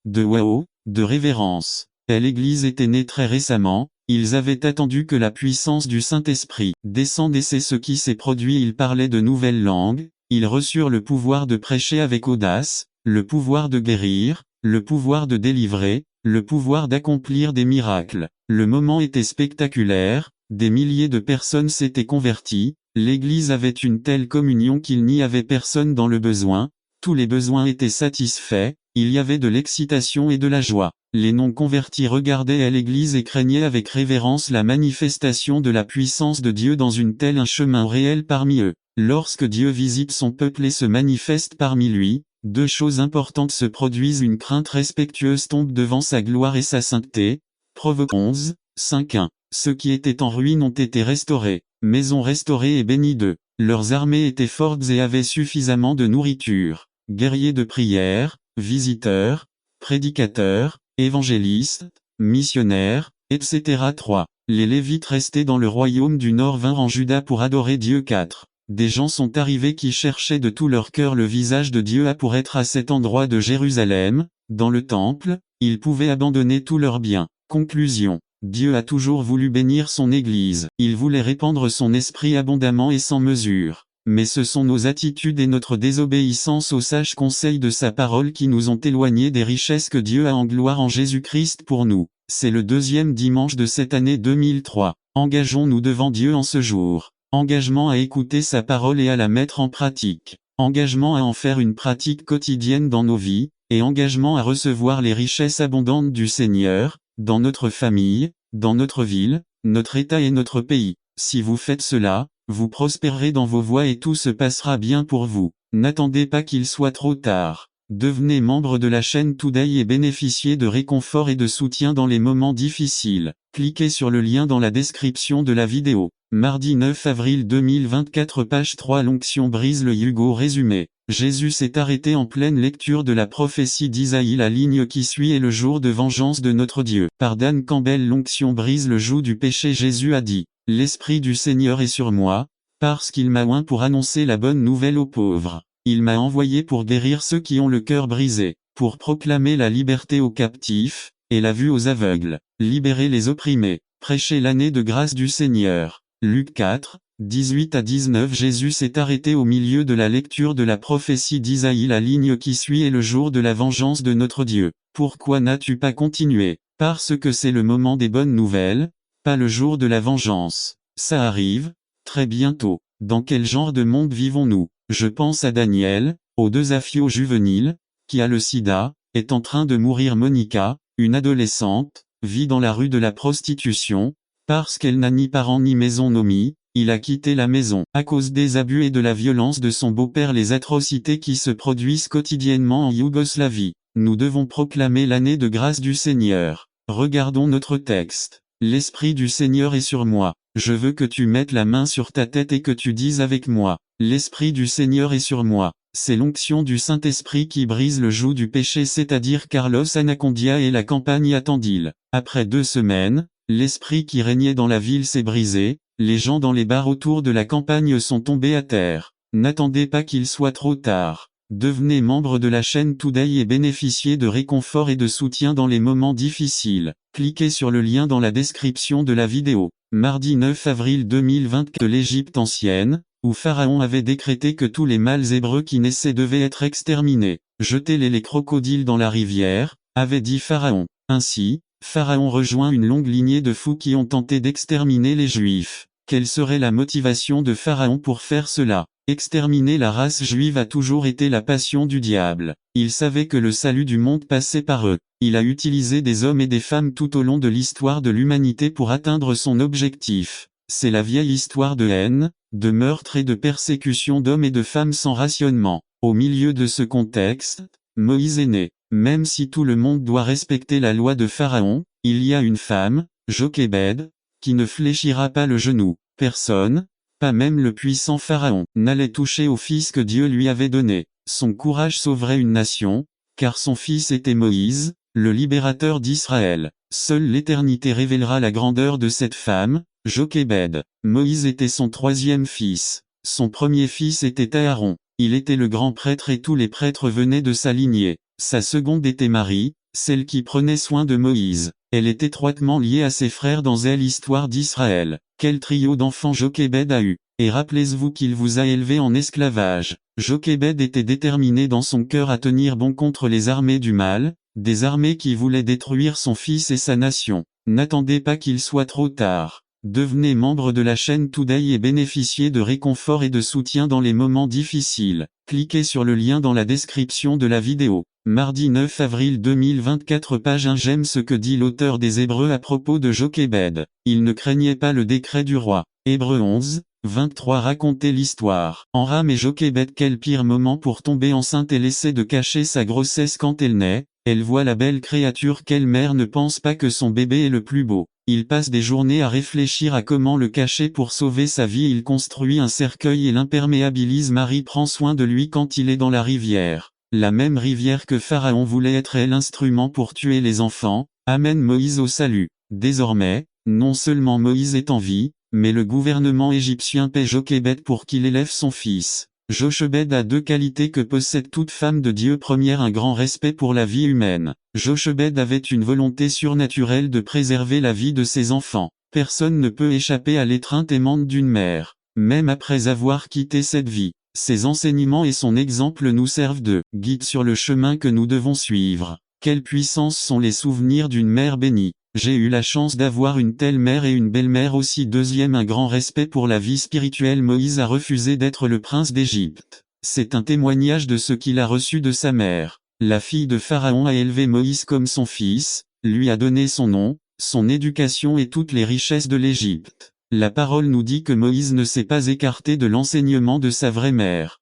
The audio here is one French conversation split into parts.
de wow, de révérence. L'Église était née très récemment, ils avaient attendu que la puissance du Saint-Esprit descende et c'est ce qui s'est produit. Ils parlaient de nouvelles langues, ils reçurent le pouvoir de prêcher avec audace, le pouvoir de guérir, le pouvoir de délivrer, le pouvoir d'accomplir des miracles. Le moment était spectaculaire, des milliers de personnes s'étaient converties, l'Église avait une telle communion qu'il n'y avait personne dans le besoin, tous les besoins étaient satisfaits, il y avait de l'excitation et de la joie. Les non-convertis regardaient à l'Église et craignaient avec révérence la manifestation de la puissance de Dieu dans un chemin réel parmi eux. Lorsque Dieu visite son peuple et se manifeste parmi lui, deux choses importantes se produisent: une crainte respectueuse tombe devant sa gloire et sa sainteté. Proverbes 11, 5-1. Ceux qui étaient en ruine ont été restaurés, maisons restaurées et bénies d'eux. Leurs armées étaient fortes et avaient suffisamment de nourriture. Guerriers de prière, visiteurs, prédicateurs, évangélistes, missionnaires, etc. 3. Les Lévites restés dans le royaume du Nord vinrent en Juda pour adorer Dieu. 4. Des gens sont arrivés qui cherchaient de tout leur cœur le visage de Dieu pour être à cet endroit de Jérusalem, dans le temple, ils pouvaient abandonner tous leurs biens. Conclusion. Dieu a toujours voulu bénir son Église. Il voulait répandre son esprit abondamment et sans mesure. Mais ce sont nos attitudes et notre désobéissance aux sages conseils de sa parole qui nous ont éloignés des richesses que Dieu a en gloire en Jésus-Christ pour nous. C'est le deuxième dimanche de cette année 2003. Engageons-nous devant Dieu en ce jour. Engagement à écouter sa parole et à la mettre en pratique. Engagement à en faire une pratique quotidienne dans nos vies, et engagement à recevoir les richesses abondantes du Seigneur, dans notre famille, dans notre ville, notre État et notre pays. Si vous faites cela, vous prospérerez dans vos voies et tout se passera bien pour vous. N'attendez pas qu'il soit trop tard. Devenez membre de la chaîne Today et bénéficiez de réconfort et de soutien dans les moments difficiles. Cliquez sur le lien dans la description de la vidéo. Mardi 9 avril 2024 page 3 L'onction brise le yugo résumé. Jésus s'est arrêté en pleine lecture de la prophétie d'Isaïe. La ligne qui suit est le jour de vengeance de notre Dieu. Par Dan Campbell. L'onction brise le joug du péché. Jésus a dit: L'Esprit du Seigneur est sur moi, parce qu'il m'a oint pour annoncer la bonne nouvelle aux pauvres. Il m'a envoyé pour guérir ceux qui ont le cœur brisé, pour proclamer la liberté aux captifs, et la vue aux aveugles, libérer les opprimés, prêcher l'année de grâce du Seigneur. Luc 4, 18-19. Jésus s'est arrêté au milieu de la lecture de la prophétie d'Isaïe. La ligne qui suit est le jour de la vengeance de notre Dieu. Pourquoi n'as-tu pas continué? Parce que c'est le moment des bonnes nouvelles, pas le jour de la vengeance. Ça arrive, très bientôt. Dans quel genre de monde vivons-nous? Je pense à Daniel, aux deux afios juvéniles, qui a le sida, est en train de mourir. Monica, une adolescente, vit dans la rue de la prostitution, parce qu'elle n'a ni parents ni maison. Nomi, il a quitté la maison. À cause des abus et de la violence de son beau-père, les atrocités qui se produisent quotidiennement en Yougoslavie. Nous devons proclamer l'année de grâce du Seigneur. Regardons notre texte. L'Esprit du Seigneur est sur moi. Je veux que tu mettes la main sur ta tête et que tu dises avec moi: L'Esprit du Seigneur est sur moi. C'est l'onction du Saint-Esprit qui brise le joug du péché, c'est-à-dire Carlos Anacondia et la campagne à Tandil. Après 2 semaines, l'esprit qui régnait dans la ville s'est brisé, les gens dans les bars autour de la campagne sont tombés à terre. N'attendez pas qu'il soit trop tard. Devenez membre de la chaîne Today et bénéficiez de réconfort et de soutien dans les moments difficiles. Cliquez sur le lien dans la description de la vidéo. Mardi 9 avril 2024 de l'Égypte ancienne, où Pharaon avait décrété que tous les mâles hébreux qui naissaient devaient être exterminés. Jetez-les les crocodiles dans la rivière, avait dit Pharaon. Ainsi, Pharaon rejoint une longue lignée de fous qui ont tenté d'exterminer les Juifs. Quelle serait la motivation de Pharaon pour faire cela? Exterminer la race juive a toujours été la passion du diable. Il savait que le salut du monde passait par eux. Il a utilisé des hommes et des femmes tout au long de l'histoire de l'humanité pour atteindre son objectif. C'est la vieille histoire de haine, de meurtre et de persécution d'hommes et de femmes sans rationnement. Au milieu de ce contexte, Moïse est né. Même si tout le monde doit respecter la loi de Pharaon, il y a une femme, Jochébed, qui ne fléchira pas le genou. Personne, pas même le puissant Pharaon, n'allait toucher au fils que Dieu lui avait donné. Son courage sauverait une nation, car son fils était Moïse, le libérateur d'Israël. Seule l'éternité révélera la grandeur de cette femme, Jochébed. Moïse était son 3e fils. Son premier fils était Aaron. Il était le grand prêtre et tous les prêtres venaient de sa lignée. Sa seconde était Marie, celle qui prenait soin de Moïse. Elle est étroitement liée à ses frères dans l'histoire d'Israël. Quel trio d'enfants Jochébed a eu. Et rappelez-vous qu'il vous a élevé en esclavage. Jochébed était déterminé dans son cœur à tenir bon contre les armées du mal, des armées qui voulaient détruire son fils et sa nation. N'attendez pas qu'il soit trop tard. Devenez membre de la chaîne Today et bénéficiez de réconfort et de soutien dans les moments difficiles. Cliquez sur le lien dans la description de la vidéo. Mardi 9 avril 2024 page 1. J'aime ce que dit l'auteur des Hébreux à propos de Jochébed. Il ne craignait pas le décret du roi. Hébreux 11, 23 Racontez l'histoire. Amram et Jochébed. Quel pire moment pour tomber enceinte et laisser de cacher sa grossesse quand elle naît. Elle voit la belle créature. Quelle mère ne pense pas que son bébé est le plus beau. Il passe des journées à réfléchir à comment le cacher pour sauver sa vie. Il construit un cercueil et l'imperméabilise. Marie prend soin de lui quand il est dans la rivière. La même rivière que Pharaon voulait être elle l'instrument pour tuer les enfants, amène Moïse au salut. Désormais, non seulement Moïse est en vie, mais le gouvernement égyptien paie Jochébed pour qu'il élève son fils. Jochébed a deux qualités que possède toute femme de Dieu. Première, un grand respect pour la vie humaine. Jochébed avait une volonté surnaturelle de préserver la vie de ses enfants. Personne ne peut échapper à l'étreinte aimante d'une mère, même après avoir quitté cette vie. Ses enseignements et son exemple nous servent de guide sur le chemin que nous devons suivre. Quelle puissance sont les souvenirs d'une mère bénie. J'ai eu la chance d'avoir une telle mère et une belle-mère aussi. Deuxième, un grand respect pour la vie spirituelle. Moïse a refusé d'être le prince d'Égypte. C'est un témoignage de ce qu'il a reçu de sa mère. La fille de Pharaon a élevé Moïse comme son fils, lui a donné son nom, son éducation et toutes les richesses de l'Égypte. La parole nous dit que Moïse ne s'est pas écarté de l'enseignement de sa vraie mère.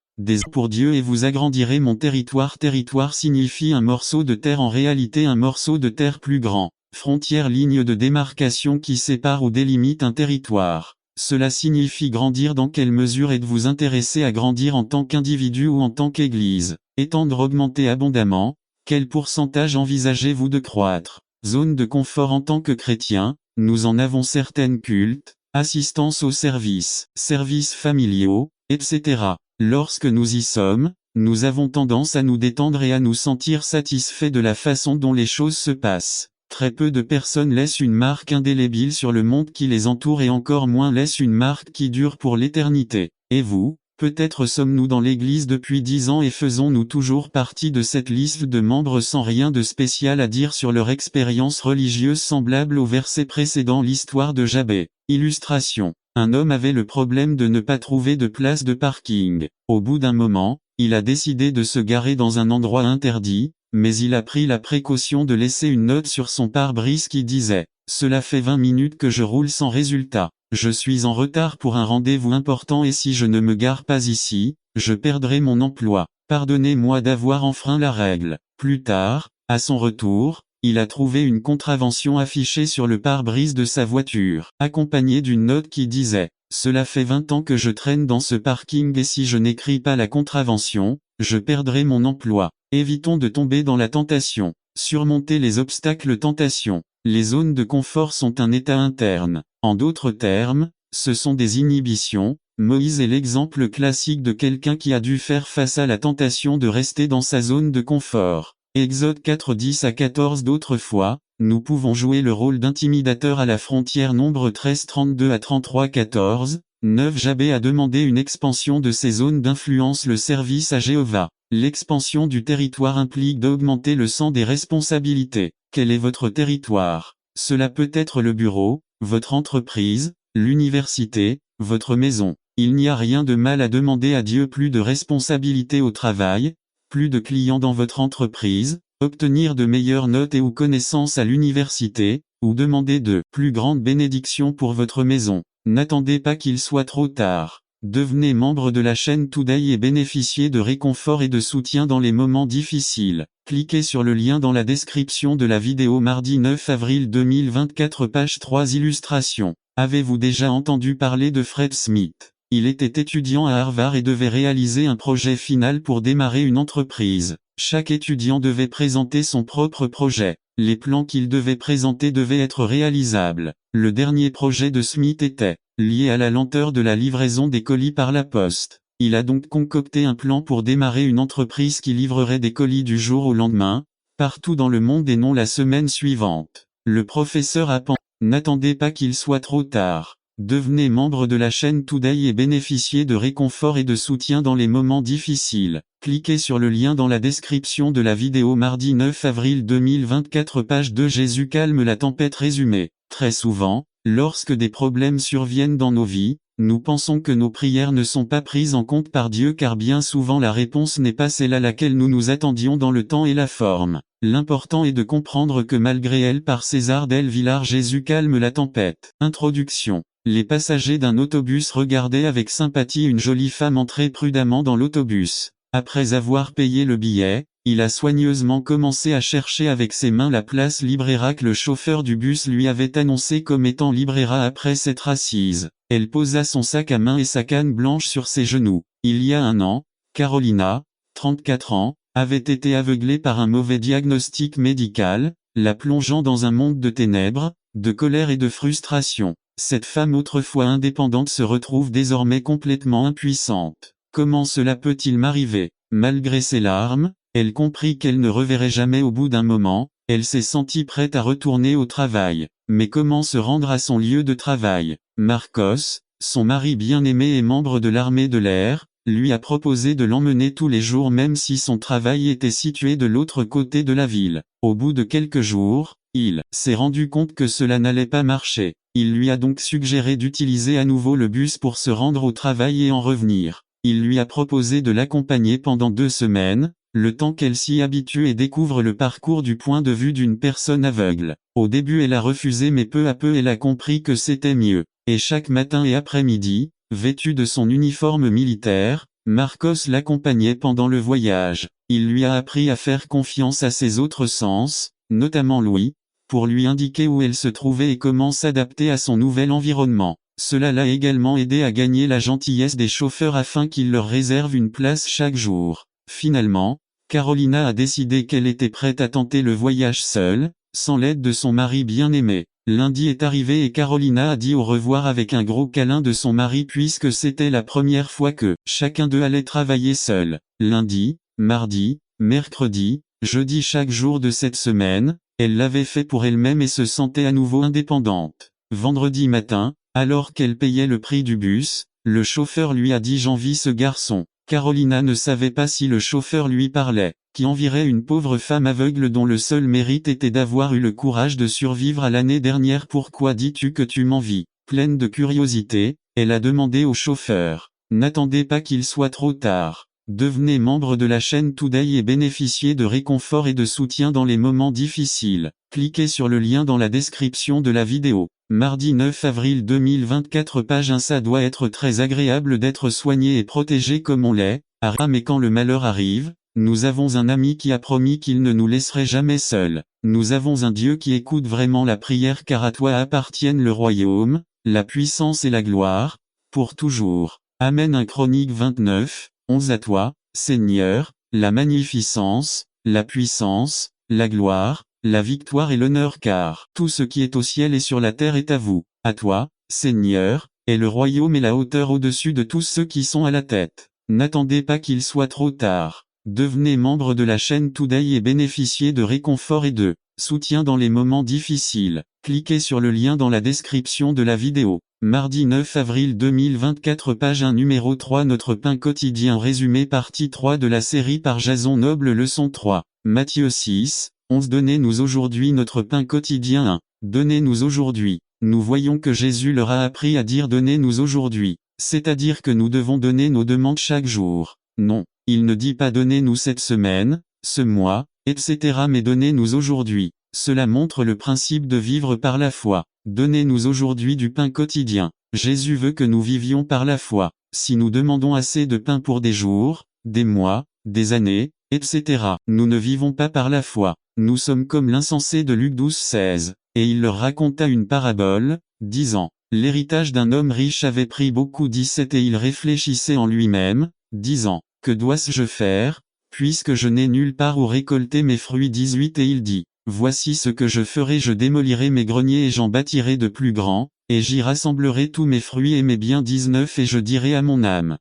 Pour Dieu et vous agrandirez mon territoire. Territoire signifie un morceau de terre, en réalité un morceau de terre plus grand. Frontière, ligne de démarcation qui sépare ou délimite un territoire. Cela signifie grandir. Dans quelle mesure êtes-vous intéressé à grandir en tant qu'individu ou en tant qu'Église? Étendre, augmenter abondamment. Quel pourcentage envisagez-vous de croître? Zone de confort en tant que chrétien, nous en avons certaines: cultes, assistance aux services familiaux, etc. Lorsque nous y sommes, nous avons tendance à nous détendre et à nous sentir satisfaits de la façon dont les choses se passent. Très peu de personnes laissent une marque indélébile sur le monde qui les entoure et encore moins laissent une marque qui dure pour l'éternité. Et vous? Peut-être sommes-nous dans l'Église depuis 10 ans et faisons-nous toujours partie de cette liste de membres sans rien de spécial à dire sur leur expérience religieuse semblable au verset précédent. L'histoire de Jabé. Illustration. Un homme avait le problème de ne pas trouver de place de parking. Au bout d'un moment, il a décidé de se garer dans un endroit interdit, mais il a pris la précaution de laisser une note sur son pare-brise qui disait « Cela fait 20 minutes que je roule sans résultat. Je suis en retard pour un rendez-vous important et si je ne me gare pas ici, je perdrai mon emploi. Pardonnez-moi d'avoir enfreint la règle. » Plus tard, à son retour, il a trouvé une contravention affichée sur le pare-brise de sa voiture, accompagnée d'une note qui disait « Cela fait 20 ans que je traîne dans ce parking et si je n'écris pas la contravention, je perdrai mon emploi. » Évitons de tomber dans la tentation. Surmonter les obstacles. Tentation. Les zones de confort sont un état interne. En d'autres termes, ce sont des inhibitions. Moïse est l'exemple classique de quelqu'un qui a dû faire face à la tentation de rester dans sa zone de confort. Exode 4, 10 à 14. D'autres fois, nous pouvons jouer le rôle d'intimidateur à la frontière. Nombre 13, 32 à 33, 14. 9. Jabé a demandé une expansion de ses zones d'influence. Le service à Jéhovah. L'expansion du territoire implique d'augmenter le sens des responsabilités. Quel est votre territoire? Cela peut être le bureau, votre entreprise, l'université, votre maison. Il n'y a rien de mal à demander à Dieu plus de responsabilités au travail, plus de clients dans votre entreprise, obtenir de meilleures notes et ou connaissances à l'université, ou demander de plus grandes bénédictions pour votre maison. N'attendez pas qu'il soit trop tard. Devenez membre de la chaîne Today et bénéficiez de réconfort et de soutien dans les moments difficiles. Cliquez sur le lien dans la description de la vidéo. Mardi 9 avril 2024 page 3 Illustration. Avez-vous déjà entendu parler de Fred Smith? Il était étudiant à Harvard et devait réaliser un projet final pour démarrer une entreprise. Chaque étudiant devait présenter son propre projet. Les plans qu'il devait présenter devaient être réalisables. Le dernier projet de Smith était lié à la lenteur de la livraison des colis par la poste. Il a donc concocté un plan pour démarrer une entreprise qui livrerait des colis du jour au lendemain, partout dans le monde et non la semaine suivante. Le professeur apprend. N'attendez pas qu'il soit trop tard. Devenez membre de la chaîne Today et bénéficiez de réconfort et de soutien dans les moments difficiles. Cliquez sur le lien dans la description de la vidéo mardi 9 avril 2024 page 2 Jésus calme la tempête résumé. Très souvent, lorsque des problèmes surviennent dans nos vies, nous pensons que nos prières ne sont pas prises en compte par Dieu car bien souvent la réponse n'est pas celle à laquelle nous nous attendions dans le temps et la forme. L'important est de comprendre que malgré elle par César Del Villar Jésus calme la tempête. Introduction. Les passagers d'un autobus regardaient avec sympathie une jolie femme entrer prudemment dans l'autobus. Après avoir payé le billet, il a soigneusement commencé à chercher avec ses mains la place Librera que le chauffeur du bus lui avait annoncé comme étant Librera après s'être assise. Elle posa son sac à main et sa canne blanche sur ses genoux. Il y a un an, Carolina, 34 ans, avait été aveuglée par un mauvais diagnostic médical, la plongeant dans un monde de ténèbres, de colère et de frustration. Cette femme autrefois indépendante se retrouve désormais complètement impuissante. Comment cela peut-il m'arriver? Malgré ses larmes, elle comprit qu'elle ne reverrait jamais au bout d'un moment, elle s'est sentie prête à retourner au travail. Mais comment se rendre à son lieu de travail? Marcos, son mari bien-aimé et membre de l'armée de l'air, lui a proposé de l'emmener tous les jours même si son travail était situé de l'autre côté de la ville. Au bout de quelques jours, il s'est rendu compte que cela n'allait pas marcher. Il lui a donc suggéré d'utiliser à nouveau le bus pour se rendre au travail et en revenir. Il lui a proposé de l'accompagner pendant 2 semaines, le temps qu'elle s'y habitue et découvre le parcours du point de vue d'une personne aveugle. Au début elle a refusé mais peu à peu elle a compris que c'était mieux. Et chaque matin et après-midi, vêtu de son uniforme militaire, Marcos l'accompagnait pendant le voyage. Il lui a appris à faire confiance à ses autres sens, notamment l'ouïe, pour lui indiquer où elle se trouvait et comment s'adapter à son nouvel environnement. Cela l'a également aidé à gagner la gentillesse des chauffeurs afin qu'ils leur réservent une place chaque jour. Finalement, Carolina a décidé qu'elle était prête à tenter le voyage seule, sans l'aide de son mari bien-aimé. Lundi est arrivé et Carolina a dit au revoir avec un gros câlin de son mari puisque c'était la première fois que chacun d'eux allait travailler seul. Lundi, mardi, mercredi, jeudi chaque jour de cette semaine, elle l'avait fait pour elle-même et se sentait à nouveau indépendante. Vendredi matin, alors qu'elle payait le prix du bus, le chauffeur lui a dit « J'envie ce garçon ». Carolina ne savait pas si le chauffeur lui parlait, qui envirait une pauvre femme aveugle dont le seul mérite était d'avoir eu le courage de survivre à l'année dernière. Pourquoi dis-tu que tu m'envies? Pleine de curiosité, elle a demandé au chauffeur. N'attendez pas qu'il soit trop tard. Devenez membre de la chaîne Today et bénéficiez de réconfort et de soutien dans les moments difficiles. Cliquez sur le lien dans la description de la vidéo. Mardi 9 avril 2024 page 1 Ça doit être très agréable d'être soigné et protégé comme on l'est, mais quand le malheur arrive, nous avons un ami qui a promis qu'il ne nous laisserait jamais seuls. Nous avons un Dieu qui écoute vraiment la prière car à toi appartiennent le royaume, la puissance et la gloire, pour toujours. Amen 1 Chronique 29, 11 À toi, Seigneur, la magnificence, la puissance, la gloire, la victoire et l'honneur car tout ce qui est au ciel et sur la terre est à vous. À toi, Seigneur, est le royaume et la hauteur au-dessus de tous ceux qui sont à la tête. N'attendez pas qu'il soit trop tard. Devenez membre de la chaîne Today et bénéficiez de réconfort et de soutien dans les moments difficiles. Cliquez sur le lien dans la description de la vidéo. Mardi 9 avril 2024 page 1 numéro 3 Notre pain quotidien résumé partie 3 de la série par Jason Noble leçon 3. Matthieu 6, 11 Donnez-nous aujourd'hui notre pain quotidien 1. Donnez-nous aujourd'hui. Nous voyons que Jésus leur a appris à dire donnez-nous aujourd'hui. C'est-à-dire que nous devons donner nos demandes chaque jour. Non, il ne dit pas donnez-nous cette semaine, ce mois, etc. mais donnez-nous aujourd'hui. Cela montre le principe de vivre par la foi. Donnez-nous aujourd'hui du pain quotidien. Jésus veut que nous vivions par la foi. Si nous demandons assez de pain pour des jours, des mois, des années, etc. nous ne vivons pas par la foi. Nous sommes comme l'insensé de Luc 12:16. Et il leur raconta une parabole, disant, l'héritage d'un homme riche avait pris beaucoup 17 et il réfléchissait en lui-même, disant, que dois-je faire, puisque je n'ai nulle part où récolter mes fruits 18 et il dit, voici ce que je ferai je démolirai mes greniers et j'en bâtirai de plus grands, et j'y rassemblerai tous mes fruits et mes biens 19 et je dirai à mon âme,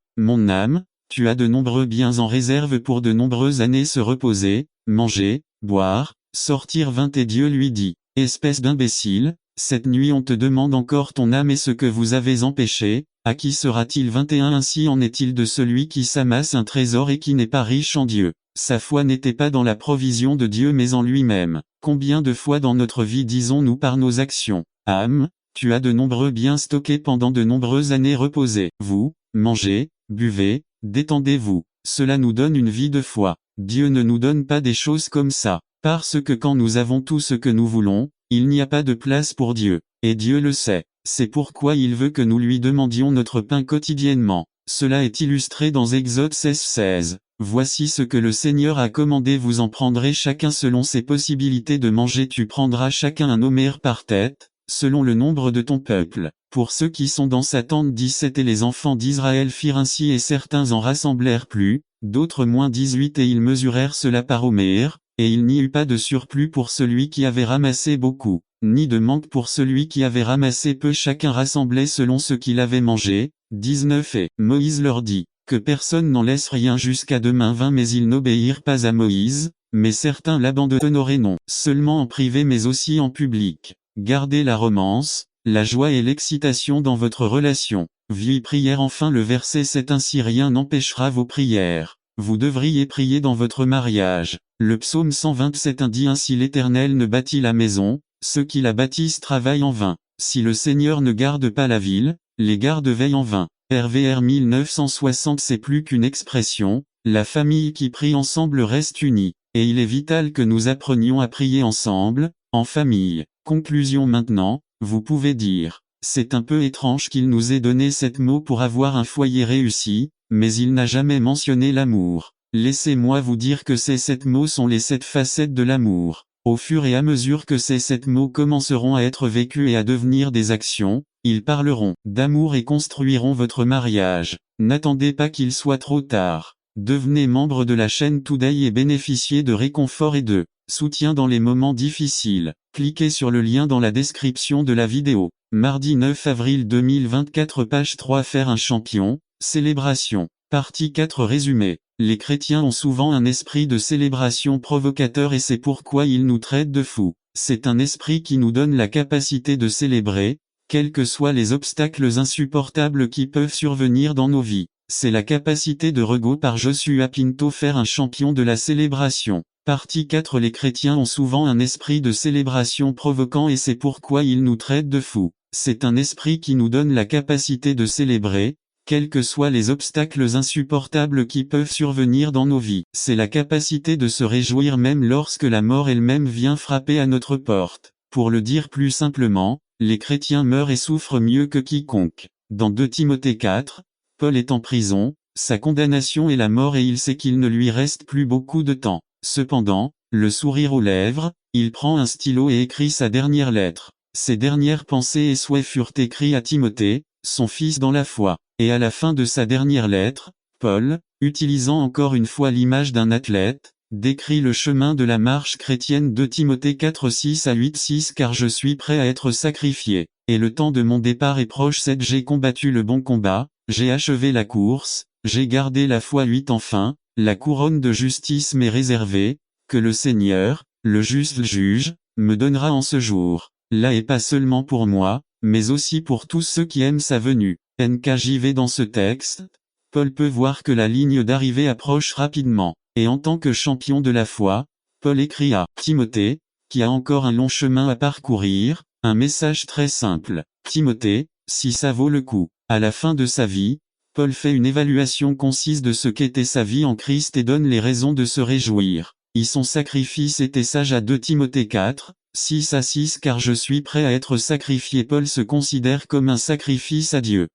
tu as de nombreux biens en réserve pour de nombreuses années se reposer, manger, boire, sortir vint et Dieu lui dit, espèce d'imbécile, cette nuit on te demande encore ton âme et ce que vous avez empêché, à qui sera-t-il 21 Ainsi en est-il de celui qui s'amasse un trésor et qui n'est pas riche en Dieu. Sa foi n'était pas dans la provision de Dieu mais en lui-même. Combien de fois dans notre vie disons-nous par nos actions, âme, tu as de nombreux biens stockés pendant de nombreuses années reposez. Vous, mangez, buvez, détendez-vous. Cela nous donne une vie de foi. Dieu ne nous donne pas des choses comme ça. Parce que quand nous avons tout ce que nous voulons, il n'y a pas de place pour Dieu. Et Dieu le sait. C'est pourquoi il veut que nous lui demandions notre pain quotidiennement. Cela est illustré dans Exode 16:16. Voici ce que le Seigneur a commandé, vous en prendrez chacun selon ses possibilités de manger, tu prendras chacun un homère par tête, selon le nombre de ton peuple. Pour ceux qui sont dans sa tente 17 et les enfants d'Israël firent ainsi et certains en rassemblèrent plus, d'autres moins 18 et ils mesurèrent cela par homère, et il n'y eut pas de surplus pour celui qui avait ramassé beaucoup, ni de manque pour celui qui avait ramassé peu, chacun rassemblait selon ce qu'il avait mangé. 19 Et Moïse leur dit, que personne n'en laisse rien jusqu'à demain 20 Mais ils n'obéirent pas à Moïse, mais certains l'abandonneraient non seulement en privé mais aussi en public. Gardez la romance, la joie et l'excitation dans votre relation. Vie prière enfin le verset 7 Ainsi rien n'empêchera vos prières. Vous devriez prier dans votre mariage. Le psaume 127 dit Ainsi l'Éternel ne bâtit la maison, ceux qui la bâtissent travaillent en vain. Si le Seigneur ne garde pas la ville, les gardes veillent en vain. RVR 1960 C'est plus qu'une expression, la famille qui prie ensemble reste unie, et il est vital que nous apprenions à prier ensemble, en famille. Conclusion maintenant, vous pouvez dire, c'est un peu étrange qu'il nous ait donné cette mot pour avoir un foyer réussi, mais il n'a jamais mentionné l'amour. Laissez-moi vous dire que ces 7 mots sont les 7 facettes de l'amour. Au fur et à mesure que ces 7 mots commenceront à être vécus et à devenir des actions, ils parleront d'amour et construiront votre mariage. N'attendez pas qu'il soit trop tard. Devenez membre de la chaîne Today et bénéficiez de réconfort et de soutien dans les moments difficiles. Cliquez sur le lien dans la description de la vidéo. Mardi 9 avril 2024 Page 3 Faire un champion, célébration. Partie 4 Résumé. Les chrétiens ont souvent un esprit de célébration provocateur et c'est pourquoi ils nous traitent de fous. C'est un esprit qui nous donne la capacité de célébrer, quels que soient les obstacles insupportables qui peuvent survenir dans nos vies. C'est la capacité de Rego par Joshua Pinto Faire un champion de la célébration. Partie 4 Les chrétiens ont souvent un esprit de célébration provoquant et c'est pourquoi ils nous traitent de fous. C'est un esprit qui nous donne la capacité de célébrer, quels que soient les obstacles insupportables qui peuvent survenir dans nos vies. C'est la capacité de se réjouir même lorsque la mort elle-même vient frapper à notre porte. Pour le dire plus simplement, les chrétiens meurent et souffrent mieux que quiconque. Dans 2 Timothée 4, Paul est en prison, sa condamnation est la mort et il sait qu'il ne lui reste plus beaucoup de temps. Cependant, le sourire aux lèvres, il prend un stylo et écrit sa dernière lettre. Ses dernières pensées et souhaits furent écrits à Timothée, son fils dans la foi. Et à la fin de sa dernière lettre, Paul, utilisant encore une fois l'image d'un athlète, décrit le chemin de la marche chrétienne de Timothée 4 6 à 8 6 Car je suis prêt à être sacrifié, et le temps de mon départ est proche 7 J'ai combattu le bon combat, j'ai achevé la course, j'ai gardé la foi 8 Enfin, la couronne de justice m'est réservée, que le Seigneur, le juste juge, me donnera en ce jour. Là et pas seulement pour moi, mais aussi pour tous ceux qui aiment sa venue. NKJV Dans ce texte, Paul peut voir que la ligne d'arrivée approche rapidement, et en tant que champion de la foi, Paul écrit à Timothée, qui a encore un long chemin à parcourir, un message très simple. Timothée, si ça vaut le coup. À la fin de sa vie, Paul fait une évaluation concise de ce qu'était sa vie en Christ et donne les raisons de se réjouir. Son sacrifice était sage à 2 Timothée 4, 6 à 6 Car je suis prêt à être sacrifié. Paul se considère comme un sacrifice à Dieu.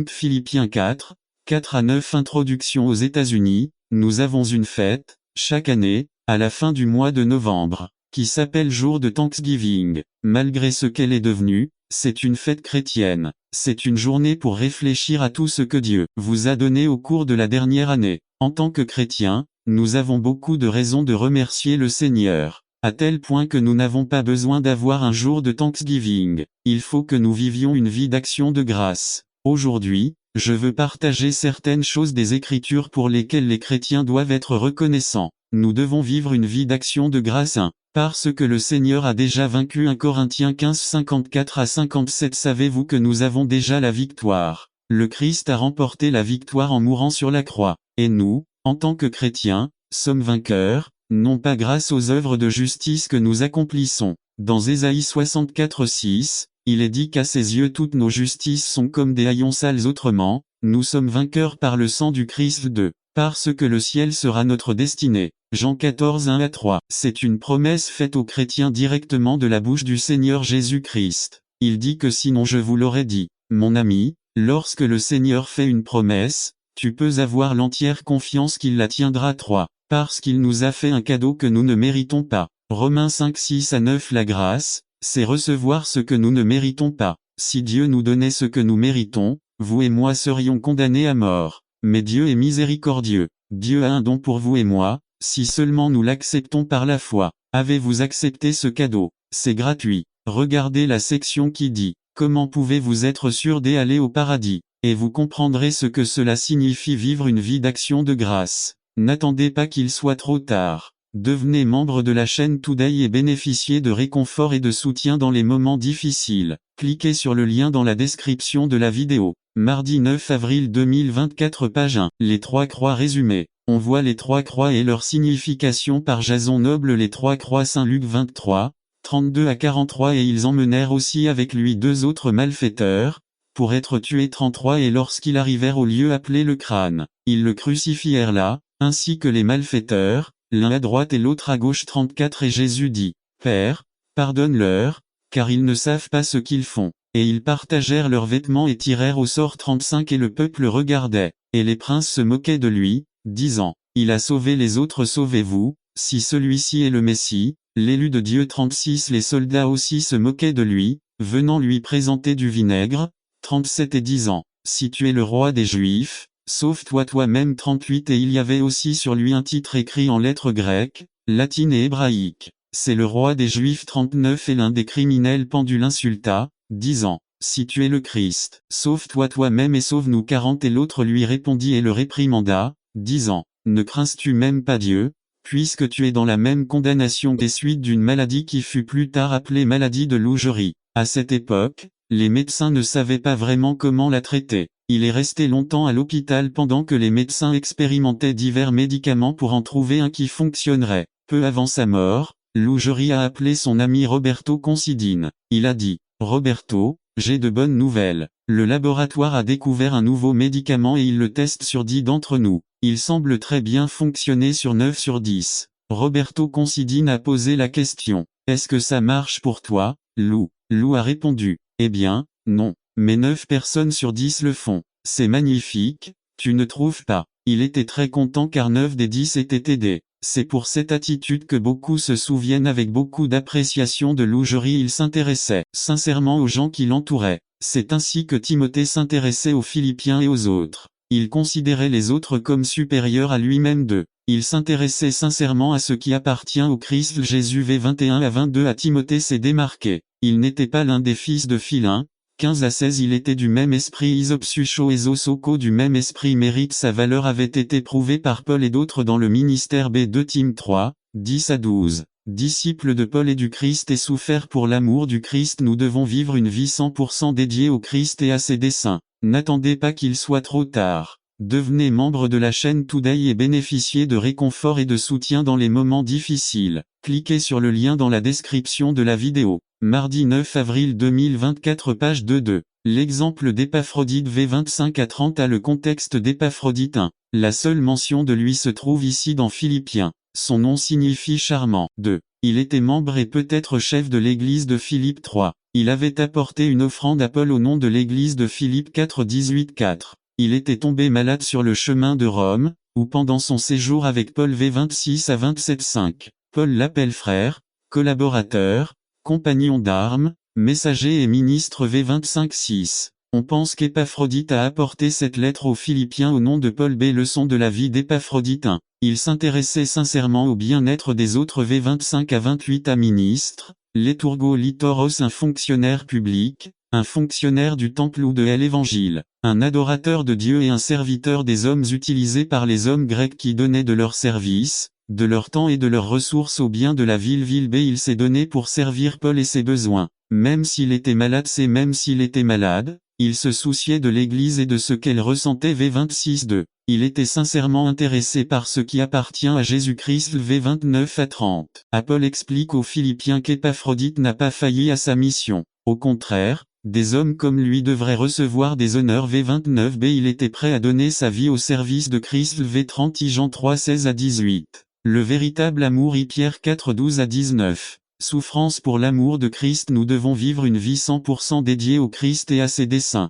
Philippiens 4, 4 à 9 Introduction aux États-Unis, nous avons une fête, chaque année, à la fin du mois de novembre, qui s'appelle Jour de Thanksgiving. Malgré ce qu'elle est devenue, c'est une fête chrétienne. C'est une journée pour réfléchir à tout ce que Dieu vous a donné au cours de la dernière année. En tant que chrétiens, nous avons beaucoup de raisons de remercier le Seigneur, à tel point que nous n'avons pas besoin d'avoir un jour de Thanksgiving. Il faut que nous vivions une vie d'action de grâce. Aujourd'hui, je veux partager certaines choses des Écritures pour lesquelles les chrétiens doivent être reconnaissants. nous devons vivre une vie d'action de grâce 1. Parce que le Seigneur a déjà vaincu 1 Corinthiens 15 54 à 57. Savez-vous que nous avons déjà la victoire? Le Christ a remporté la victoire en mourant sur la croix. Et nous, en tant que chrétiens, sommes vainqueurs, non pas grâce aux œuvres de justice que nous accomplissons. Dans Ésaïe 64 6, il est dit qu'à ses yeux toutes nos justices sont comme des haillons sales. Autrement, nous sommes vainqueurs par le sang du Christ 2. Parce que le ciel sera notre destinée. Jean 14 1 à 3. C'est une promesse faite aux chrétiens directement de la bouche du Seigneur Jésus-Christ. Il dit que sinon je vous l'aurais dit. Mon ami, lorsque le Seigneur fait une promesse, tu peux avoir l'entière confiance qu'il la tiendra. 3. Parce qu'il nous a fait un cadeau que nous ne méritons pas. Romains 5 6 à 9. La grâce, c'est recevoir ce que nous ne méritons pas. Si Dieu nous donnait ce que nous méritons, vous et moi serions condamnés à mort. Mais Dieu est miséricordieux. Dieu a un don pour vous et moi, si seulement nous l'acceptons par la foi. Avez-vous accepté ce cadeau? C'est gratuit. Regardez la section qui dit « Comment pouvez-vous être sûr d'aller au paradis ?» Et vous comprendrez ce que cela signifie vivre une vie d'action de grâce. N'attendez pas qu'il soit trop tard. Devenez membre de la chaîne Today et bénéficiez de réconfort et de soutien dans les moments difficiles. Cliquez sur le lien dans la description de la vidéo. Mardi 9 avril 2024 page 1. Les trois croix résumées. On voit les trois croix et leur signification par Jason Noble. Les trois croix Saint Luc 23, 32 à 43. Et ils emmenèrent aussi avec lui 2 autres malfaiteurs, pour être tués. 33. Et lorsqu'ils arrivèrent au lieu appelé le crâne, ils le crucifièrent là, ainsi que les malfaiteurs, l'un à droite et l'autre à gauche. 34. Et Jésus dit, Père, pardonne-leur, car ils ne savent pas ce qu'ils font. Et ils partagèrent leurs vêtements et tirèrent au sort. 35. Et le peuple regardait, et les princes se moquaient de lui, disant, il a sauvé les autres, sauvez-vous, si celui-ci est le Messie, l'élu de Dieu. 36. Les soldats aussi se moquaient de lui, venant lui présenter du vinaigre. 37. Et disant, si tu es le roi des Juifs, sauve-toi toi-même. 38. Et il y avait aussi sur lui un titre écrit en lettres grecques, latines et hébraïques. C'est le roi des Juifs. 39. Et l'un des criminels pendus l'insulta, disant, si tu es le Christ, sauve-toi toi-même et sauve-nous. 40. Et l'autre lui répondit et le réprimanda, disant, ne crains-tu même pas Dieu, puisque tu es dans la même condamnation des suites d'une maladie qui fut plus tard appelée maladie de lougerie. À cette époque, les médecins ne savaient pas vraiment comment la traiter. Il est resté longtemps à l'hôpital pendant que les médecins expérimentaient divers médicaments pour en trouver un qui fonctionnerait. Peu avant sa mort, Lougerie a appelé son ami Roberto Considine. Il a dit, Roberto, j'ai de bonnes nouvelles. Le laboratoire a découvert un nouveau médicament et il le teste sur 10 d'entre nous. Il semble très bien fonctionner sur 9 sur 10. Roberto Considine a posé la question. Est-ce que ça marche pour toi, Lou? Lou a répondu. Eh bien, non. Mais 9 personnes sur 10 le font. C'est magnifique, tu ne trouves pas? Il était très content car 9 des 10 étaient aidés. C'est pour cette attitude que beaucoup se souviennent avec beaucoup d'appréciation de Lougerie. Il s'intéressait sincèrement aux gens qui l'entouraient. C'est ainsi que Timothée s'intéressait aux Philippiens et aux autres. Il considérait les autres comme supérieurs à lui-même d'eux. Il s'intéressait sincèrement à ce qui appartient au Christ Jésus. V 21 à 22. À Timothée s'est démarqué. Il n'était pas l'un des fils de Philin. 15 à 16. Il était du même esprit. Isopsucho et Zosoko du même esprit. Mérite. Sa valeur avait été prouvée par Paul et d'autres dans le ministère. B2 Tim 3, 10 à 12. Disciples de Paul et du Christ et souffert pour l'amour du Christ. Nous devons vivre une vie 100% dédiée au Christ et à ses desseins. N'attendez pas qu'il soit trop tard. Devenez membre de la chaîne Today et bénéficiez de réconfort et de soutien dans les moments difficiles. Cliquez sur le lien dans la description de la vidéo. Mardi 9 avril 2024 page 2. L'exemple d'Épaphrodite. V 25 à 30. Le contexte d'Épaphrodite 1. La seule mention de lui se trouve ici dans Philippiens. Son nom signifie charmant. 2. Il était membre et peut-être chef de l'église de Philippe. 3. Il avait apporté une offrande à Paul au nom de l'église de Philippe. 4 18 4. Il était tombé malade sur le chemin de Rome, ou pendant son séjour avec Paul. V 26 à 27 5. Paul l'appelle frère, collaborateur, compagnon d'armes, messager et ministre. V 25 6. On pense qu'Épaphrodite a apporté cette lettre aux Philippiens au nom de Paul. B. Leçon de la vie d'Épaphrodite 1. Il s'intéressait sincèrement au bien-être des autres. V 25 à 28. Ministre, Létourgo Litoros. Un fonctionnaire public, un fonctionnaire du temple ou de l'Évangile, un adorateur de Dieu et un serviteur des hommes utilisé par les hommes grecs qui donnaient de leur service, de leur temps et de leurs ressources au bien de la ville B. Il s'est donné pour servir Paul et ses besoins. Même s'il était malade, il se souciait de l'Église et de ce qu'elle ressentait. V26-2. Il était sincèrement intéressé par ce qui appartient à Jésus-Christ. V29-30. Paul explique aux Philippiens qu'Épaphrodite n'a pas failli à sa mission. Au contraire, des hommes comme lui devraient recevoir des honneurs. V29b. Il était prêt à donner sa vie au service de Christ. V30. Jean 3:16-18. Le véritable amour. Pierre 4:12-19. Souffrance pour l'amour de Christ. Nous devons vivre une vie 100% dédiée au Christ et à ses desseins.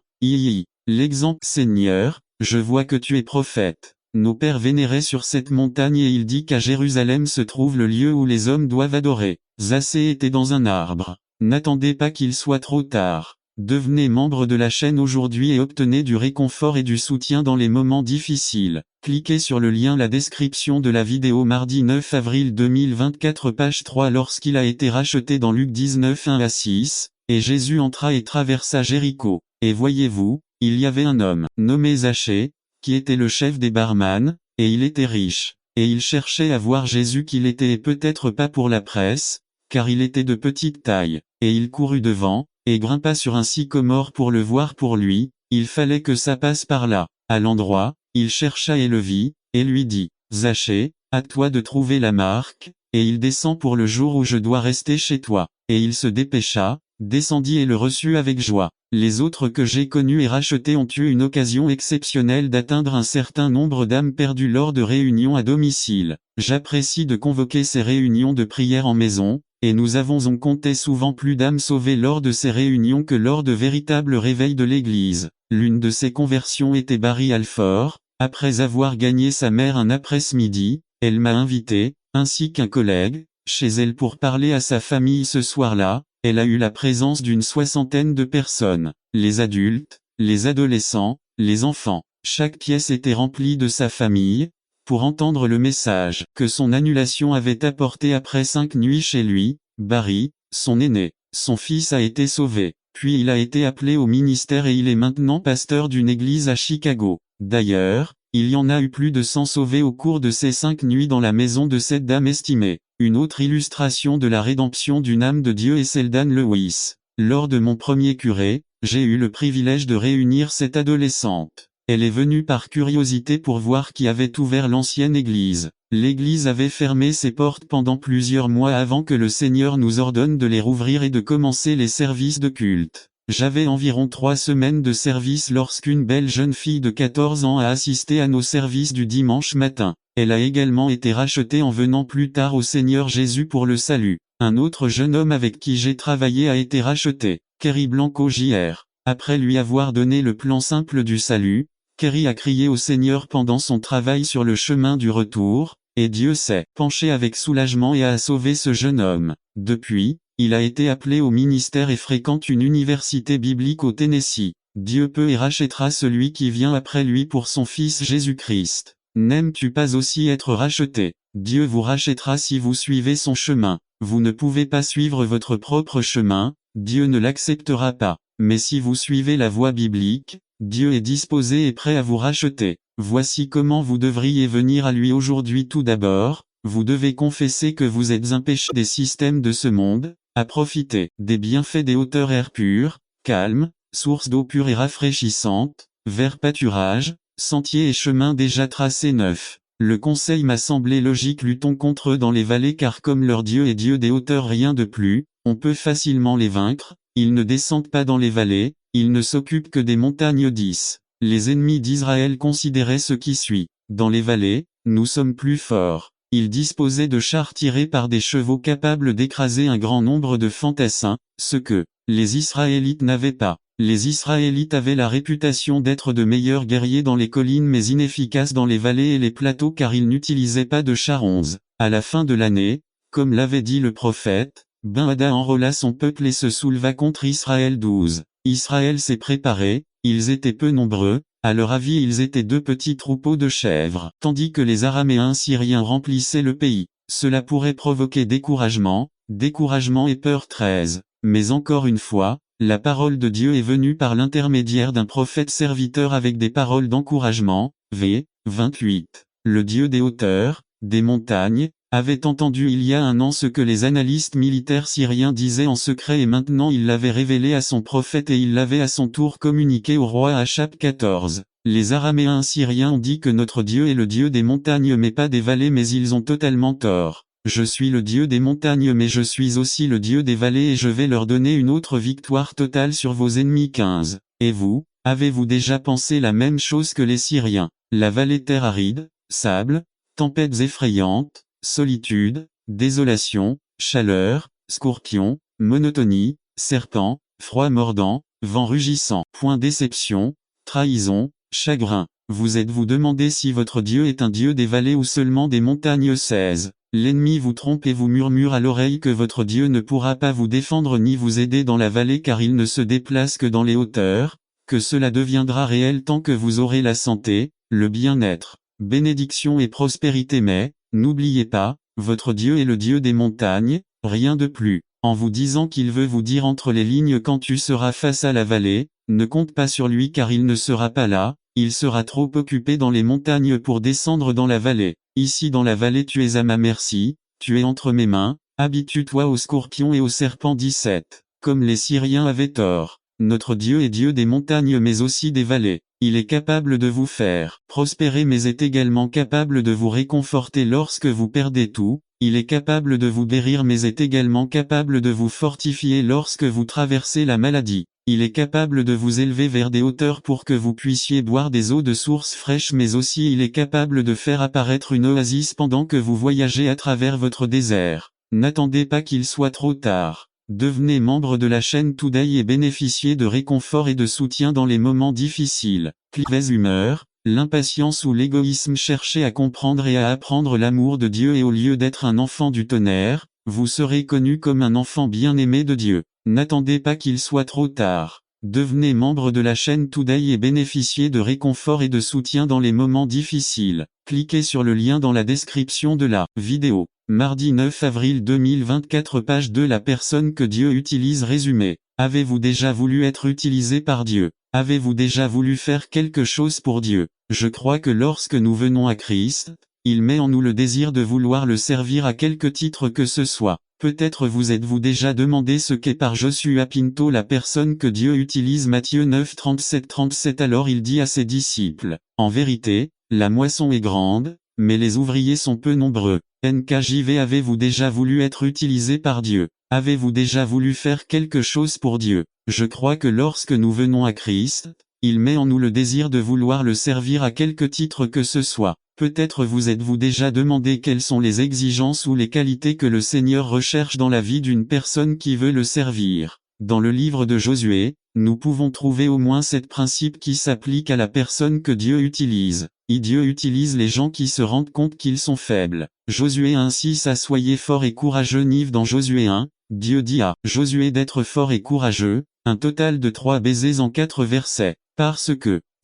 L'exemple. Seigneur, je vois que tu es prophète. Nos pères vénéraient sur cette montagne et il dit qu'à Jérusalem se trouve le lieu où les hommes doivent adorer. Zaché était dans un arbre. N'attendez pas qu'il soit trop tard. Devenez membre de la chaîne aujourd'hui et obtenez du réconfort et du soutien dans les moments difficiles. Cliquez sur le lien la description de la vidéo. Mardi 9 avril 2024 page 3. Lorsqu'il a été racheté dans Luc 19:1-6, et Jésus entra et traversa Jéricho. Et voyez-vous, il y avait un homme, nommé Zaché, qui était le chef des barman, et il était riche. Et il cherchait à voir Jésus qu'il était et peut-être pas pour la presse, car il était de petite taille. Et il courut devant, et grimpa sur un sycomore pour le voir. Pour lui, il fallait que ça passe par là. À l'endroit, il chercha et le vit, et lui dit, Zaché, à toi de trouver la marque, et il descend pour le jour où je dois rester chez toi. Et il se dépêcha, descendit et le reçut avec joie. Les autres que j'ai connus et rachetés ont eu une occasion exceptionnelle d'atteindre un certain nombre d'âmes perdues lors de réunions à domicile. J'apprécie de convoquer ces réunions de prière en maison, et nous avons compté souvent plus d'âmes sauvées lors de ces réunions que lors de véritables réveils de l'Église. L'une de ces conversions était Barry Alford. Après avoir gagné sa mère un après-midi, elle m'a invité, ainsi qu'un collègue, chez elle pour parler à sa famille ce soir-là. Elle a eu la présence d'une 60aine de personnes. Les adultes, les adolescents, les enfants. Chaque pièce était remplie de sa famille, pour entendre le message que son annulation avait apporté après 5 nuits chez lui. Barry, son aîné, son fils a été sauvé, puis il a été appelé au ministère et il est maintenant pasteur d'une église à Chicago. D'ailleurs, il y en a eu plus de 100 sauvés au cours de ces 5 nuits dans la maison de cette dame estimée. Une autre illustration de la rédemption d'une âme de Dieu est celle d'Anne Lewis. Lors de mon premier curé, j'ai eu le privilège de réunir cette adolescente. Elle est venue par curiosité pour voir qui avait ouvert l'ancienne église. L'église avait fermé ses portes pendant plusieurs mois avant que le Seigneur nous ordonne de les rouvrir et de commencer les services de culte. J'avais environ 3 semaines de service lorsqu'une belle jeune fille de 14 ans a assisté à nos services du dimanche matin. Elle a également été rachetée en venant plus tard au Seigneur Jésus pour le salut. Un autre jeune homme avec qui j'ai travaillé a été racheté, Kerry Blanco Jr. Après lui avoir donné le plan simple du salut, Kerry a crié au Seigneur pendant son travail sur le chemin du retour, et Dieu s'est penché avec soulagement et a sauvé ce jeune homme. Depuis, il a été appelé au ministère et fréquente une université biblique au Tennessee. Dieu peut et rachètera celui qui vient après lui pour son Fils Jésus-Christ. N'aimes-tu pas aussi être racheté? Dieu vous rachètera si vous suivez son chemin. Vous ne pouvez pas suivre votre propre chemin, Dieu ne l'acceptera pas. Mais si vous suivez la voie biblique, Dieu est disposé et prêt à vous racheter. Voici comment vous devriez venir à lui aujourd'hui. Tout d'abord, vous devez confesser que vous êtes un pécheur des systèmes de ce monde, à profiter des bienfaits des hauteurs air pur, calme, source d'eau pure et rafraîchissante, vert pâturage, sentiers et chemins déjà tracés neufs. Le conseil m'a semblé logique. Luttons contre eux dans les vallées car comme leur Dieu est Dieu des hauteurs rien de plus, on peut facilement les vaincre. Ils ne descendent pas dans les vallées, ils ne s'occupent que des montagnes. 10. Les ennemis d'Israël considéraient ce qui suit. Dans les vallées, nous sommes plus forts. Ils disposaient de chars tirés par des chevaux capables d'écraser un grand nombre de fantassins, ce que les Israélites n'avaient pas. Les Israélites avaient la réputation d'être de meilleurs guerriers dans les collines mais inefficaces dans les vallées et les plateaux car ils n'utilisaient pas de chars. 11. À la fin de l'année, comme l'avait dit le prophète, Ben-Hadad enrôla son peuple et se souleva contre Israël. 12. Israël s'est préparé, ils étaient peu nombreux, à leur avis ils étaient 2 petits troupeaux de chèvres, tandis que les Araméens syriens remplissaient le pays. Cela pourrait provoquer découragement et peur. 13. Mais encore une fois, la parole de Dieu est venue par l'intermédiaire d'un prophète serviteur avec des paroles d'encouragement. V. 28. Le Dieu des hauteurs, des montagnes, avait entendu il y a un an ce que les analystes militaires syriens disaient en secret et maintenant il l'avait révélé à son prophète et il l'avait à son tour communiqué au roi Achab XIV. Les Araméens syriens ont dit que notre Dieu est le Dieu des montagnes mais pas des vallées mais ils ont totalement tort. Je suis le Dieu des montagnes mais je suis aussi le Dieu des vallées et je vais leur donner une autre victoire totale sur vos ennemis. 15. Et vous, avez-vous déjà pensé la même chose que les Syriens? La vallée terre aride, sable, tempêtes effrayantes, solitude, désolation, chaleur, scorpion, monotonie, serpent, froid mordant, vent rugissant. Point déception, trahison, chagrin. Vous êtes-vous demandé si votre Dieu est un Dieu des vallées ou seulement des montagnes? 16. L'ennemi vous trompe et vous murmure à l'oreille que votre Dieu ne pourra pas vous défendre ni vous aider dans la vallée car il ne se déplace que dans les hauteurs, que cela deviendra réel tant que vous aurez la santé, le bien-être, bénédiction et prospérité mais, n'oubliez pas, votre Dieu est le Dieu des montagnes, rien de plus. En vous disant qu'il veut vous dire entre les lignes quand tu seras face à la vallée, ne compte pas sur lui car il ne sera pas là, il sera trop occupé dans les montagnes pour descendre dans la vallée. Ici dans la vallée tu es à ma merci, tu es entre mes mains, habitue-toi aux scorpions et aux serpents. 17. Comme les Syriens avaient tort, notre Dieu est Dieu des montagnes mais aussi des vallées. Il est capable de vous faire prospérer mais est également capable de vous réconforter lorsque vous perdez tout, il est capable de vous guérir mais est également capable de vous fortifier lorsque vous traversez la maladie. Il est capable de vous élever vers des hauteurs pour que vous puissiez boire des eaux de source fraîche mais aussi il est capable de faire apparaître une oasis pendant que vous voyagez à travers votre désert. N'attendez pas qu'il soit trop tard. Devenez membre de la chaîne Today et bénéficiez de réconfort et de soutien dans les moments difficiles. Mauvaise humeur, l'impatience ou l'égoïsme. Cherchez à comprendre et à apprendre l'amour de Dieu et au lieu d'être un enfant du tonnerre, vous serez connu comme un enfant bien-aimé de Dieu. N'attendez pas qu'il soit trop tard. Devenez membre de la chaîne Today et bénéficiez de réconfort et de soutien dans les moments difficiles. Cliquez sur le lien dans la description de la vidéo. Mardi 9 avril 2024 page 2. La personne que Dieu utilise. Résumé. Avez-vous déjà voulu être utilisé par Dieu? Avez-vous déjà voulu faire quelque chose pour Dieu? Je crois que lorsque nous venons à Christ, il met en nous le désir de vouloir le servir à quelque titre que ce soit. Peut-être vous êtes-vous déjà demandé ce qu'est par Joshua Pinto la personne que Dieu utilise. Matthieu 9 37. Alors il dit à ses disciples, en vérité, la moisson est grande, mais les ouvriers sont peu nombreux. NKJV. Avez-vous déjà voulu être utilisé par Dieu? Avez-vous déjà voulu faire quelque chose pour Dieu? Je crois que lorsque nous venons à Christ, il met en nous le désir de vouloir le servir à quelque titre que ce soit. Peut-être vous êtes-vous déjà demandé quelles sont les exigences ou les qualités que le Seigneur recherche dans la vie d'une personne qui veut le servir. Dans le livre de Josué, nous pouvons trouver au moins 7 principes qui s'appliquent à la personne que Dieu utilise. Et Dieu utilise les gens qui se rendent compte qu'ils sont faibles. Josué 1:6. Soyez fort et courageux. Nive. Dans Josué 1, Dieu dit à Josué d'être fort et courageux, un total de 3 baisers en 4 versets.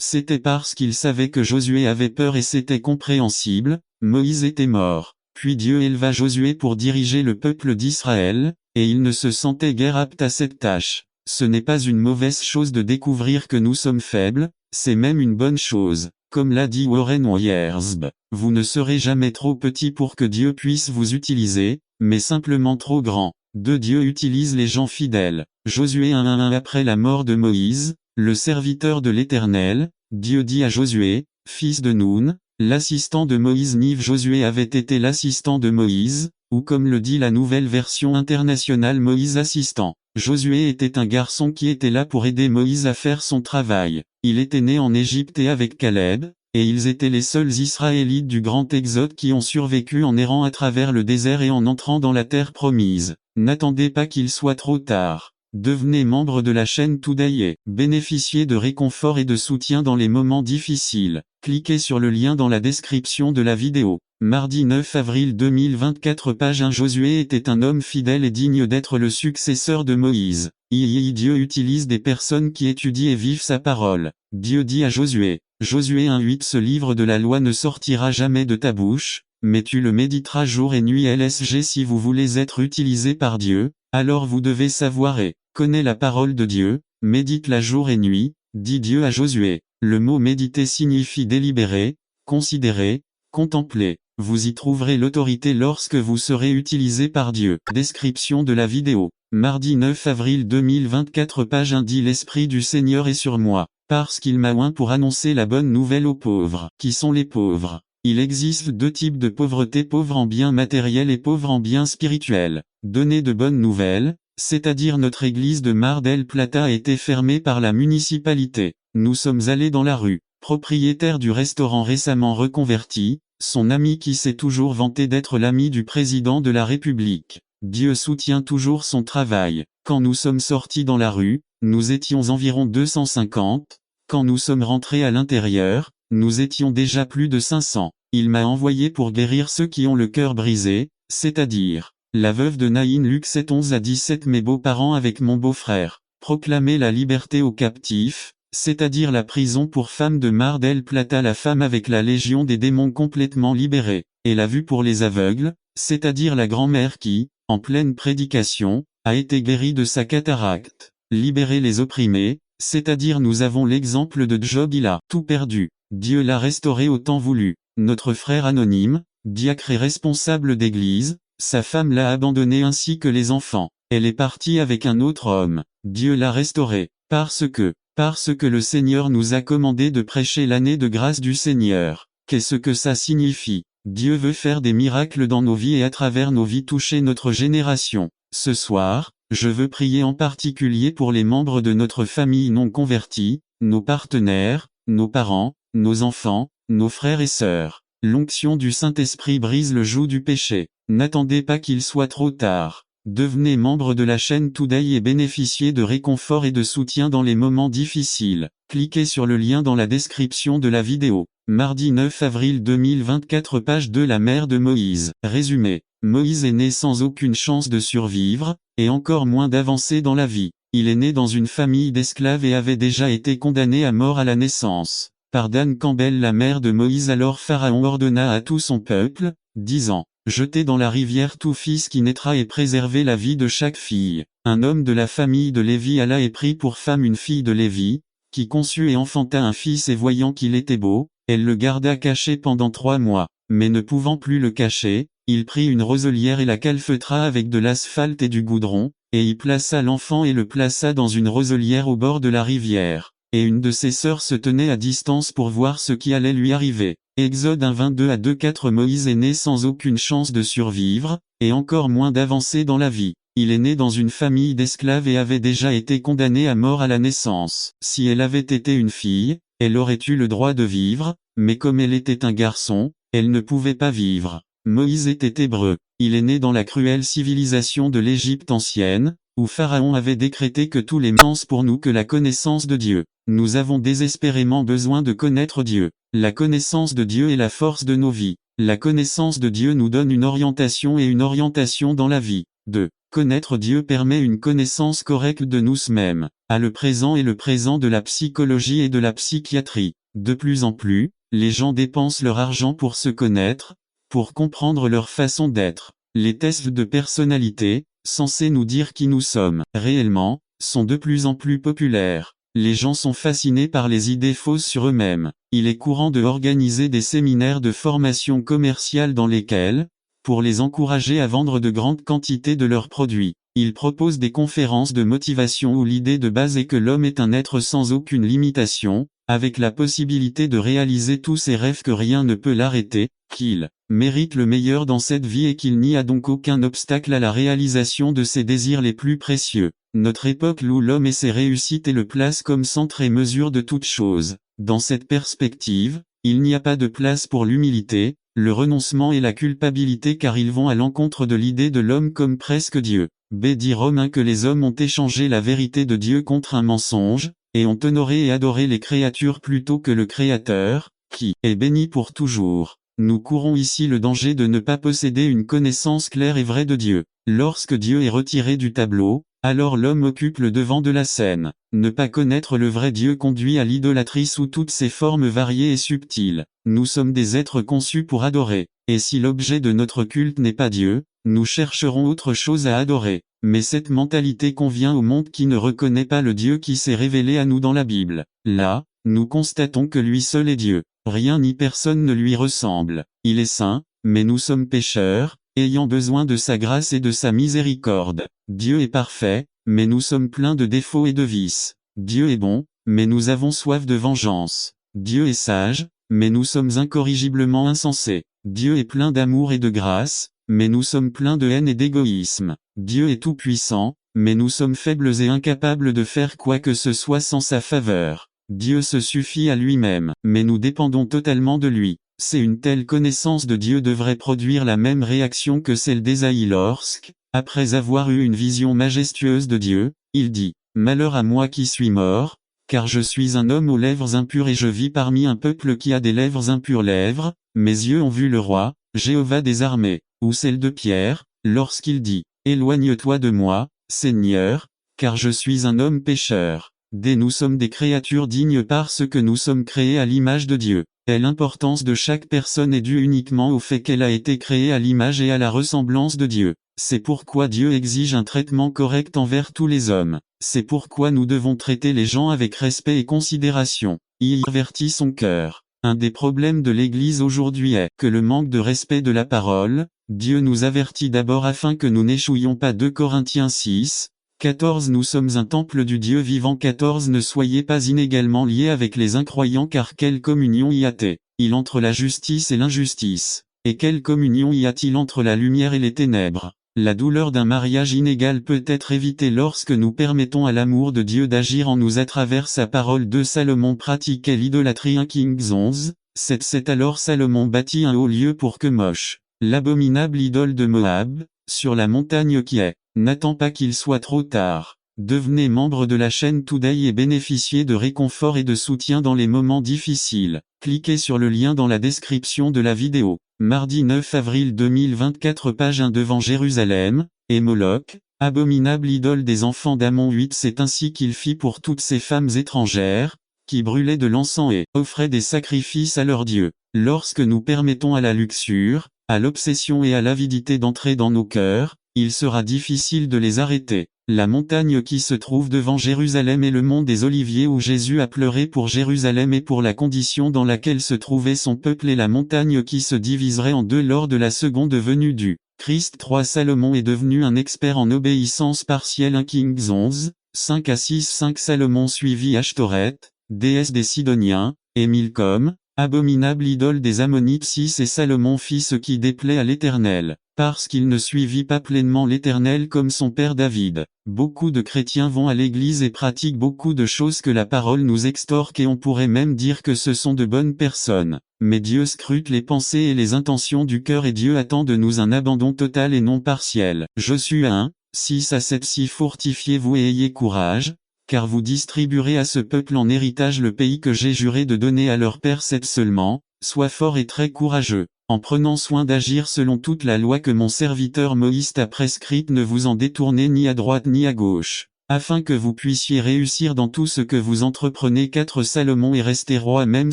C'était parce qu'il savait que Josué avait peur et c'était compréhensible, Moïse était mort. Puis Dieu éleva Josué pour diriger le peuple d'Israël, et il ne se sentait guère apte à cette tâche. Ce n'est pas une mauvaise chose de découvrir que nous sommes faibles, c'est même une bonne chose. Comme l'a dit Warren Wiersbe, vous ne serez jamais trop petit pour que Dieu puisse vous utiliser, mais simplement trop grand. Dieu utilise les gens fidèles. Josué 1:1. Après la mort de Moïse, le serviteur de l'Éternel, Dieu dit à Josué, fils de Nun, l'assistant de Moïse. Nive. Josué avait été l'assistant de Moïse, ou comme le dit la nouvelle version internationale, Moïse assistant. Josué était un garçon qui était là pour aider Moïse à faire son travail. Il était né en Égypte et avec Caleb, et ils étaient les seuls Israélites du grand exode qui ont survécu en errant à travers le désert et en entrant dans la terre promise. N'attendez pas qu'il soit trop tard. Devenez membre de la chaîne Today et bénéficiez de réconfort et de soutien dans les moments difficiles. Cliquez sur le lien dans la description de la vidéo. Mardi 9 avril 2024 page 1. Josué était un homme fidèle et digne d'être le successeur de Moïse. Dieu utilise des personnes qui étudient et vivent sa parole. Dieu dit à Josué, Josué 1:8. Ce livre de la loi ne sortira jamais de ta bouche, mais tu le méditeras jour et nuit. LSG. Si vous voulez être utilisé par Dieu, alors vous devez savoir et connaître la parole de Dieu, médite-la jour et nuit, dit Dieu à Josué. Le mot méditer signifie délibérer, considérer, contempler. Vous y trouverez l'autorité lorsque vous serez utilisé par Dieu. Description de la vidéo. Mardi 9 avril 2024 page 1 dit l'Esprit du Seigneur est sur moi, parce qu'il m'a oint pour annoncer la bonne nouvelle aux pauvres. Qui sont les pauvres? Il existe deux types de pauvreté, pauvres en biens matériels et pauvres en biens spirituels. Donner de bonnes nouvelles, c'est-à-dire notre église de Mar del Plata a été fermée par la municipalité. Nous sommes allés dans la rue. Propriétaire du restaurant récemment reconverti, son ami qui s'est toujours vanté d'être l'ami du président de la République. Dieu soutient toujours son travail. Quand nous sommes sortis dans la rue, nous étions environ 250. Quand nous sommes rentrés à l'intérieur, nous étions déjà plus de 500. Il m'a envoyé pour guérir ceux qui ont le cœur brisé, c'est-à-dire la veuve de Naïn, Luc 7 11 à 17, mes beaux-parents avec mon beau-frère. Proclamer la liberté aux captifs, c'est-à-dire la prison pour femmes de Mar del Plata, la femme avec la légion des démons complètement libérée, et la vue pour les aveugles, c'est-à-dire la grand-mère qui, en pleine prédication, a été guérie de sa cataracte. Libérer les opprimés, c'est-à-dire nous avons l'exemple de Job, il a tout perdu. Dieu l'a restauré au temps voulu. Notre frère anonyme, diacre et responsable d'église, sa femme l'a abandonné ainsi que les enfants. Elle est partie avec un autre homme. Dieu l'a restauré, parce que le Seigneur nous a commandé de prêcher l'année de grâce du Seigneur. Qu'est-ce que ça signifie? Dieu veut faire des miracles dans nos vies et à travers nos vies toucher notre génération. Ce soir, je veux prier en particulier pour les membres de notre famille non convertis, nos partenaires, nos parents, nos enfants, nos frères et sœurs. L'onction du Saint-Esprit brise le joug du péché. N'attendez pas qu'il soit trop tard. Devenez membre de la chaîne Today et bénéficiez de réconfort et de soutien dans les moments difficiles. Cliquez sur le lien dans la description de la vidéo. Mardi 9 avril 2024 page 2 La mère de Moïse. Résumé. Moïse est né sans aucune chance de survivre, et encore moins d'avancer dans la vie. Il est né dans une famille d'esclaves et avait déjà été condamné à mort à la naissance. Par Dan Campbell, la mère de Moïse. Alors Pharaon ordonna à tout son peuple, disant: jetez dans la rivière tout fils qui naîtra et préservez la vie de chaque fille. Un homme de la famille de Lévi alla et prit pour femme une fille de Lévi, qui conçut et enfanta un fils, et voyant qu'il était beau, elle le garda caché pendant 3 mois. Mais ne pouvant plus le cacher, il prit une roselière et la calfeutra avec de l'asphalte et du goudron, et y plaça l'enfant et le plaça dans une roselière au bord de la rivière. Et une de ses sœurs se tenait à distance pour voir ce qui allait lui arriver. Exode 1 22 à 2 4 Moïse est né sans aucune chance de survivre, et encore moins d'avancer dans la vie. Il est né dans une famille d'esclaves et avait déjà été condamné à mort à la naissance. Si elle avait été une fille, elle aurait eu le droit de vivre, mais comme elle était un garçon, elle ne pouvait pas vivre. Moïse était hébreu. Il est né dans la cruelle civilisation de l'Égypte ancienne, où Pharaon avait décrété que tous les sens pour nous que la connaissance de Dieu. Nous avons désespérément besoin de connaître Dieu. La connaissance de Dieu est la force de nos vies. La connaissance de Dieu nous donne une orientation et une orientation dans la vie. 2. Connaître Dieu permet une connaissance correcte de nous-mêmes, à le présent et le présent de la psychologie et de la psychiatrie. De plus en plus, les gens dépensent leur argent pour se connaître, pour comprendre leur façon d'être. Les tests de personnalité, censés nous dire qui nous sommes réellement, sont de plus en plus populaires. Les gens sont fascinés par les idées fausses sur eux-mêmes. Il est courant de organiser des séminaires de formation commerciale dans lesquels, pour les encourager à vendre de grandes quantités de leurs produits, ils proposent des conférences de motivation où l'idée de base est que l'homme est un être sans aucune limitation, avec la possibilité de réaliser tous ses rêves, que rien ne peut l'arrêter, qu'il mérite le meilleur dans cette vie et qu'il n'y a donc aucun obstacle à la réalisation de ses désirs les plus précieux. Notre époque loue l'homme et ses réussites et le place comme centre et mesure de toute chose. Dans cette perspective, il n'y a pas de place pour l'humilité, le renoncement et la culpabilité, car ils vont à l'encontre de l'idée de l'homme comme presque Dieu. B. dit Romain que les hommes ont échangé la vérité de Dieu contre un mensonge, et ont honoré et adoré les créatures plutôt que le Créateur, qui est béni pour toujours. Nous courons ici le danger de ne pas posséder une connaissance claire et vraie de Dieu. Lorsque Dieu est retiré du tableau, alors l'homme occupe le devant de la scène. Ne pas connaître le vrai Dieu conduit à l'idolâtrie sous toutes ses formes variées et subtiles. Nous sommes des êtres conçus pour adorer. Et si l'objet de notre culte n'est pas Dieu, nous chercherons autre chose à adorer. Mais cette mentalité convient au monde qui ne reconnaît pas le Dieu qui s'est révélé à nous dans la Bible. Là, nous constatons que lui seul est Dieu. Rien ni personne ne lui ressemble. Il est saint, mais nous sommes pécheurs, ayant besoin de sa grâce et de sa miséricorde. Dieu est parfait, mais nous sommes pleins de défauts et de vices. Dieu est bon, mais nous avons soif de vengeance. Dieu est sage, mais nous sommes incorrigiblement insensés. Dieu est plein d'amour et de grâce, mais nous sommes pleins de haine et d'égoïsme. Dieu est tout-puissant, mais nous sommes faibles et incapables de faire quoi que ce soit sans sa faveur. Dieu se suffit à lui-même, mais nous dépendons totalement de lui. C'est une telle connaissance de Dieu devrait produire la même réaction que celle d'Ésaïe lorsque, après avoir eu une vision majestueuse de Dieu, il dit « Malheur à moi qui suis mort, car je suis un homme aux lèvres impures et je vis parmi un peuple qui a des lèvres impures lèvres, mes yeux ont vu le roi, Jéhovah des armées. » Ou celle de Pierre, lorsqu'il dit « Éloigne-toi de moi, Seigneur, car je suis un homme pécheur. » Nous sommes des créatures dignes parce que nous sommes créés à l'image de Dieu. Et l'importance de chaque personne est due uniquement au fait qu'elle a été créée à l'image et à la ressemblance de Dieu. C'est pourquoi Dieu exige un traitement correct envers tous les hommes. C'est pourquoi nous devons traiter les gens avec respect et considération. Il avertit son cœur. Un des problèmes de l'Église aujourd'hui est que le manque de respect de la parole. Dieu nous avertit d'abord afin que nous n'échouions pas. 2 Corinthiens 6, 14 Nous sommes un temple du Dieu vivant. 14 Ne soyez pas inégalement liés avec les incroyants car quelle communion y a-t-il entre la justice et l'injustice? Et quelle communion y a-t-il entre la lumière et les ténèbres? La douleur d'un mariage inégal peut être évitée lorsque nous permettons à l'amour de Dieu d'agir en nous à travers sa parole. 2 Salomon pratiquait l'idolâtrie. 1 Kings 11, 7 Alors Salomon bâtit un haut lieu pour Kemosh, l'abominable idole de Moab, sur la montagne qui est. N'attends pas qu'il soit trop tard. Devenez membre de la chaîne Today et bénéficiez de réconfort et de soutien dans les moments difficiles. Cliquez sur le lien dans la description de la vidéo. Mardi 9 avril 2024 Page 1 Devant Jérusalem, et Moloch, abominable idole des enfants d'Ammon. 8 C'est ainsi qu'il fit pour toutes ces femmes étrangères, qui brûlaient de l'encens et offraient des sacrifices à leurs dieux. Lorsque nous permettons à la luxure, à l'obsession et à l'avidité d'entrer dans nos cœurs, il sera difficile de les arrêter. La montagne qui se trouve devant Jérusalem est le mont des Oliviers où Jésus a pleuré pour Jérusalem et pour la condition dans laquelle se trouvait son peuple et la montagne qui se diviserait en deux lors de la seconde venue du Christ. 3 Salomon est devenu un expert en obéissance partielle. 1 Kings 11, 5-6 5 Salomon suivit Ashtoreth, déesse des Sidoniens, et Milcom, abominable idole des Ammonites. 6 Et Salomon fit ce qui déplaît à l'Éternel, parce qu'il ne suivit pas pleinement l'Éternel comme son père David. Beaucoup de chrétiens vont à l'église et pratiquent beaucoup de choses que la parole nous extorque et on pourrait même dire que ce sont de bonnes personnes. Mais Dieu scrute les pensées et les intentions du cœur et Dieu attend de nous un abandon total et non partiel. Josué 1, 6-7 Si fortifiez-vous et ayez courage, car vous distribuerez à ce peuple en héritage le pays que j'ai juré de donner à leur père. 7 Seulement, sois fort et très courageux, en prenant soin d'agir selon toute la loi que mon serviteur Moïse t'a prescrite. Ne vous en détournez ni à droite ni à gauche, afin que vous puissiez réussir dans tout ce que vous entreprenez. 4 Salomon est resté roi même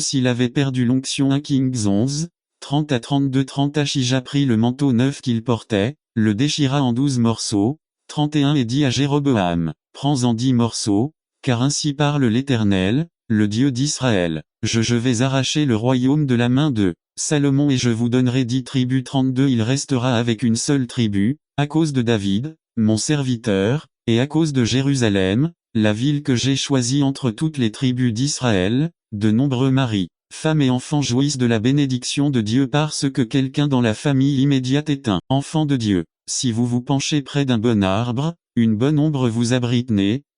s'il avait perdu l'onction. 1 Kings 11, 30-32 30 Achija prit le manteau neuf qu'il portait, le déchira en 12 morceaux, 31 Et dit à Jéroboam, prends-en 10 morceaux, car ainsi parle l'Éternel, le Dieu d'Israël, je vais arracher le royaume de la main de Salomon et je vous donnerai 10 tribus. 32 Il restera avec une seule tribu, à cause de David, mon serviteur, et à cause de Jérusalem, la ville que j'ai choisie entre toutes les tribus d'Israël. De nombreux maris, femmes et enfants jouissent de la bénédiction de Dieu parce que quelqu'un dans la famille immédiate est un enfant de Dieu. Si vous vous penchez près d'un bon arbre, une bonne ombre vous abrite.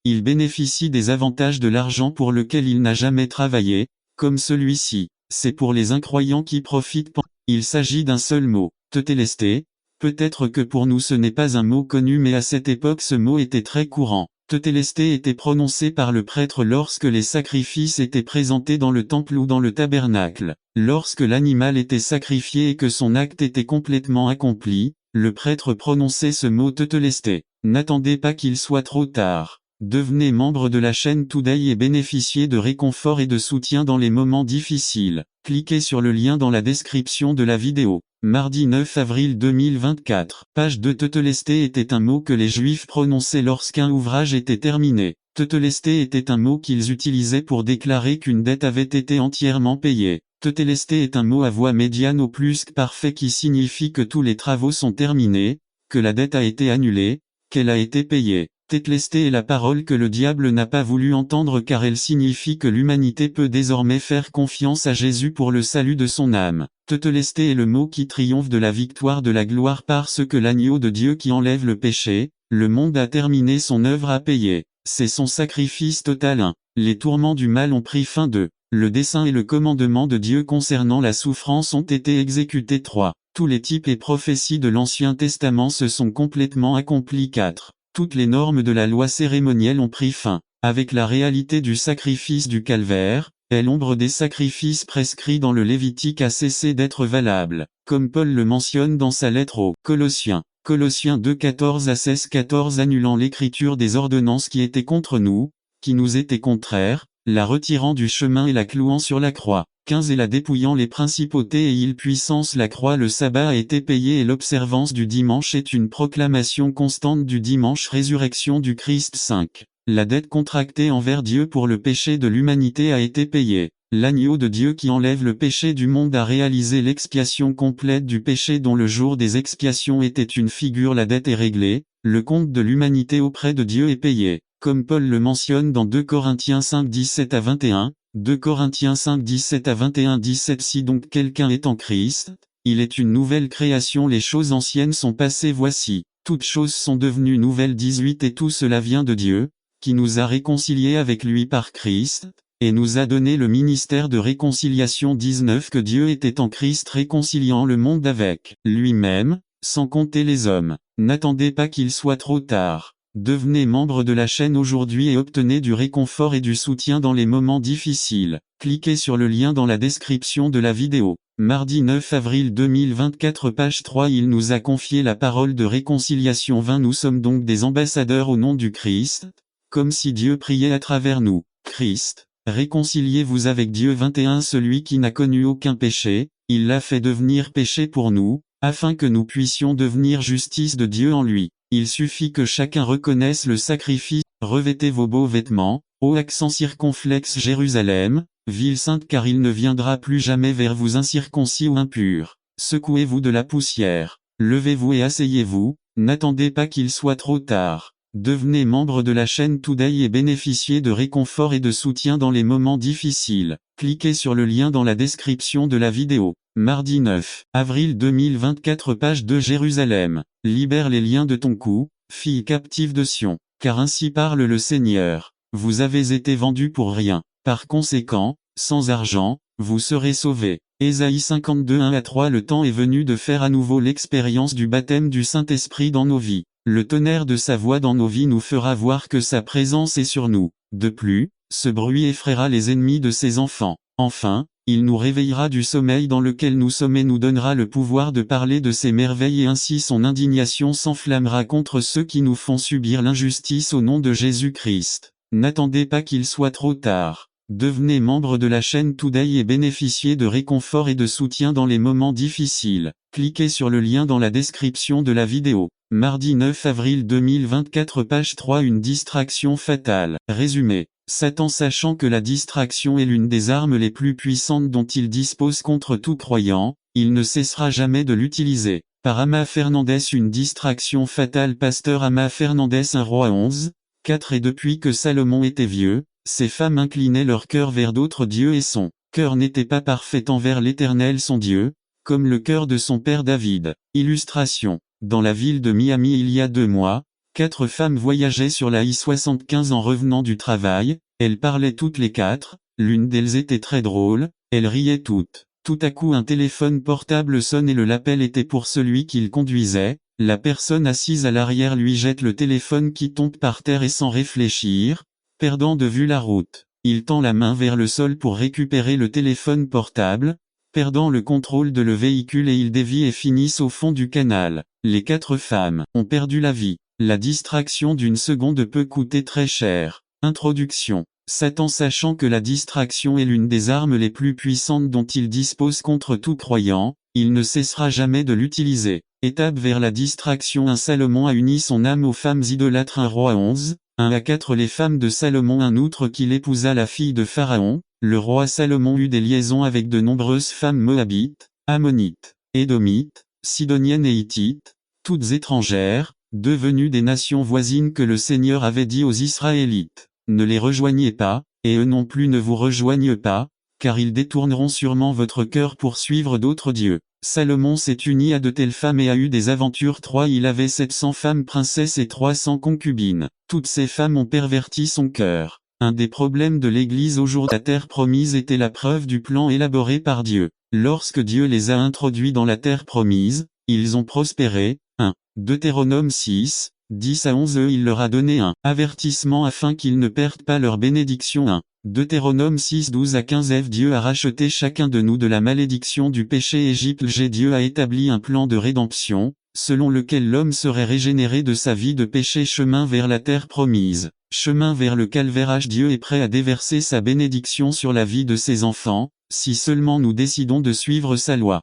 Il bénéficie des avantages de l'argent pour lequel il n'a jamais travaillé, comme celui-ci. C'est pour les incroyants qui profitent. Il s'agit d'un seul mot, tétélesté. Peut-être que pour nous ce n'est pas un mot connu mais à cette époque ce mot était très courant. Tétélesté était prononcé par le prêtre lorsque les sacrifices étaient présentés dans le temple ou dans le tabernacle. Lorsque l'animal était sacrifié et que son acte était complètement accompli, le prêtre prononçait ce mot tétélesté. N'attendez pas qu'il soit trop tard. Devenez membre de la chaîne Today et bénéficiez de réconfort et de soutien dans les moments difficiles. Cliquez sur le lien dans la description de la vidéo. Mardi 9 avril 2024. Page 2. Tetelestai était un mot que les Juifs prononçaient lorsqu'un ouvrage était terminé. Tetelestai était un mot qu'ils utilisaient pour déclarer qu'une dette avait été entièrement payée. Tetelestai est un mot à voix médiane au plus que parfait qui signifie que tous les travaux sont terminés, que la dette a été annulée, qu'elle a été payée. Tetelestai est la parole que le diable n'a pas voulu entendre car elle signifie que l'humanité peut désormais faire confiance à Jésus pour le salut de son âme. Tetelestai est le mot qui triomphe de la victoire de la gloire parce que l'agneau de Dieu qui enlève le péché, le monde a terminé son œuvre à payer. C'est son sacrifice total. 1. Les tourments du mal ont pris fin. 2. Le dessein et le commandement de Dieu concernant la souffrance ont été exécutés. 3. Tous les types et prophéties de l'Ancien Testament se sont complètement accomplis. 4. Toutes les normes de la loi cérémonielle ont pris fin. Avec la réalité du sacrifice du calvaire, et l'ombre des sacrifices prescrits dans le Lévitique a cessé d'être valable, comme Paul le mentionne dans sa lettre aux Colossiens. Colossiens 2 14 à 16 14 annulant l'écriture des ordonnances qui étaient contre nous, qui nous étaient contraires, la retirant du chemin et la clouant sur la croix. 15 et la dépouillant les principautés et îles puissances. La croix. Le sabbat a été payé et l'observance du dimanche est une proclamation constante du dimanche. Résurrection du Christ. 5. La dette contractée envers Dieu pour le péché de l'humanité a été payée. L'agneau de Dieu qui enlève le péché du monde a réalisé l'expiation complète du péché dont le jour des expiations était une figure. La dette est réglée, le compte de l'humanité auprès de Dieu est payé. Comme Paul le mentionne dans 2 Corinthiens 5 17 à 21, 2 Corinthiens 5 17 à 21 17 Si donc quelqu'un est en Christ, il est une nouvelle création. Les choses anciennes sont passées, voici, toutes choses sont devenues nouvelles. 18 Et tout cela vient de Dieu, qui nous a réconciliés avec lui par Christ, et nous a donné le ministère de réconciliation. 19 Que Dieu était en Christ réconciliant le monde avec lui-même, sans compter les hommes. N'attendez pas qu'il soit trop tard. Devenez membre de la chaîne aujourd'hui et obtenez du réconfort et du soutien dans les moments difficiles. Cliquez sur le lien dans la description de la vidéo. Mardi 9 avril 2024 page 3 Il nous a confié la parole de réconciliation. 20 Nous sommes donc des ambassadeurs au nom du Christ, comme si Dieu priait à travers nous. Christ, réconciliez-vous avec Dieu. 21 Celui qui n'a connu aucun péché, il l'a fait devenir péché pour nous, afin que nous puissions devenir justice de Dieu en lui. Il suffit que chacun reconnaisse le sacrifice. Revêtez vos beaux vêtements, ô accent circonflexe Jérusalem, ville sainte car il ne viendra plus jamais vers vous incirconcis ou impur. Secouez-vous de la poussière, levez-vous et asseyez-vous, n'attendez pas qu'il soit trop tard. Devenez membre de la chaîne Today et bénéficiez de réconfort et de soutien dans les moments difficiles. Cliquez sur le lien dans la description de la vidéo. Mardi 9 avril 2024 page 2 Jérusalem, libère les liens de ton cou, fille captive de Sion, car ainsi parle le Seigneur. Vous avez été vendus pour rien, par conséquent, sans argent, vous serez sauvés. Ésaïe 52 1 à 3 Le temps est venu de faire à nouveau l'expérience du baptême du Saint-Esprit dans nos vies. Le tonnerre de sa voix dans nos vies nous fera voir que sa présence est sur nous. De plus, ce bruit effraiera les ennemis de ses enfants. Enfin, il nous réveillera du sommeil dans lequel nous sommes et nous donnera le pouvoir de parler de ses merveilles et ainsi son indignation s'enflammera contre ceux qui nous font subir l'injustice au nom de Jésus-Christ. N'attendez pas qu'il soit trop tard. Devenez membre de la chaîne Today et bénéficiez de réconfort et de soutien dans les moments difficiles. Cliquez sur le lien dans la description de la vidéo. Mardi 9 avril 2024 page 3 Une distraction fatale. Résumé. Satan sachant que la distraction est l'une des armes les plus puissantes dont il dispose contre tout croyant, il ne cessera jamais de l'utiliser. Par Ama Fernandez Une distraction fatale Pasteur Ama Fernandez 1 Roi 11, 4 Et depuis que Salomon était vieux, ces femmes inclinaient leur cœur vers d'autres dieux et son cœur n'était pas parfait envers l'Éternel son Dieu, comme le cœur de son père David. Illustration. Dans la ville de Miami il y a 2 mois, 4 femmes voyageaient sur la I-75 en revenant du travail, elles parlaient toutes les 4, l'une d'elles était très drôle, elles riaient toutes. Tout à coup un téléphone portable sonne et l'appel était pour celui qu'il conduisait, la personne assise à l'arrière lui jette le téléphone qui tombe par terre et sans réfléchir, perdant de vue la route. Il tend la main vers le sol pour récupérer le téléphone portable, perdant le contrôle de le véhicule et ils dévient et finissent au fond du canal. Les 4 femmes ont perdu la vie. La distraction d'une seconde peut coûter très cher. Introduction. Satan, sachant que la distraction est l'une des armes les plus puissantes dont il dispose contre tout croyant, il ne cessera jamais de l'utiliser. Étape vers la distraction. 1 Salomon a uni son âme aux femmes idolâtres. 1 Roi 11, 1 à 4 Les femmes de Salomon. Un outre qu'il épousa la fille de Pharaon, le roi Salomon eut des liaisons avec de nombreuses femmes moabites, ammonites, édomites, sidoniennes et hittites, toutes étrangères, devenues des nations voisines que le Seigneur avait dit aux Israélites. Ne les rejoignez pas, et eux non plus ne vous rejoignent pas, car ils détourneront sûrement votre cœur pour suivre d'autres dieux. Salomon s'est uni à de telles femmes et a eu des aventures. 3 Il avait 700 femmes princesses et 300 concubines. Toutes ces femmes ont perverti son cœur. Un des problèmes de l'Église aujourd'hui, la terre promise était la preuve du plan élaboré par Dieu. Lorsque Dieu les a introduits dans la terre promise, ils ont prospéré. 1 Deutéronome 6, 10 à 11 Il leur a donné un avertissement afin qu'ils ne perdent pas leur bénédiction. 1 Deutéronome 6, 12 à 15 Dieu a racheté chacun de nous de la malédiction du péché Égypte. Dieu a établi un plan de rédemption, selon lequel l'homme serait régénéré de sa vie de péché. Chemin vers la terre promise, chemin vers le calvaire. Dieu est prêt à déverser sa bénédiction sur la vie de ses enfants, si seulement nous décidons de suivre sa loi.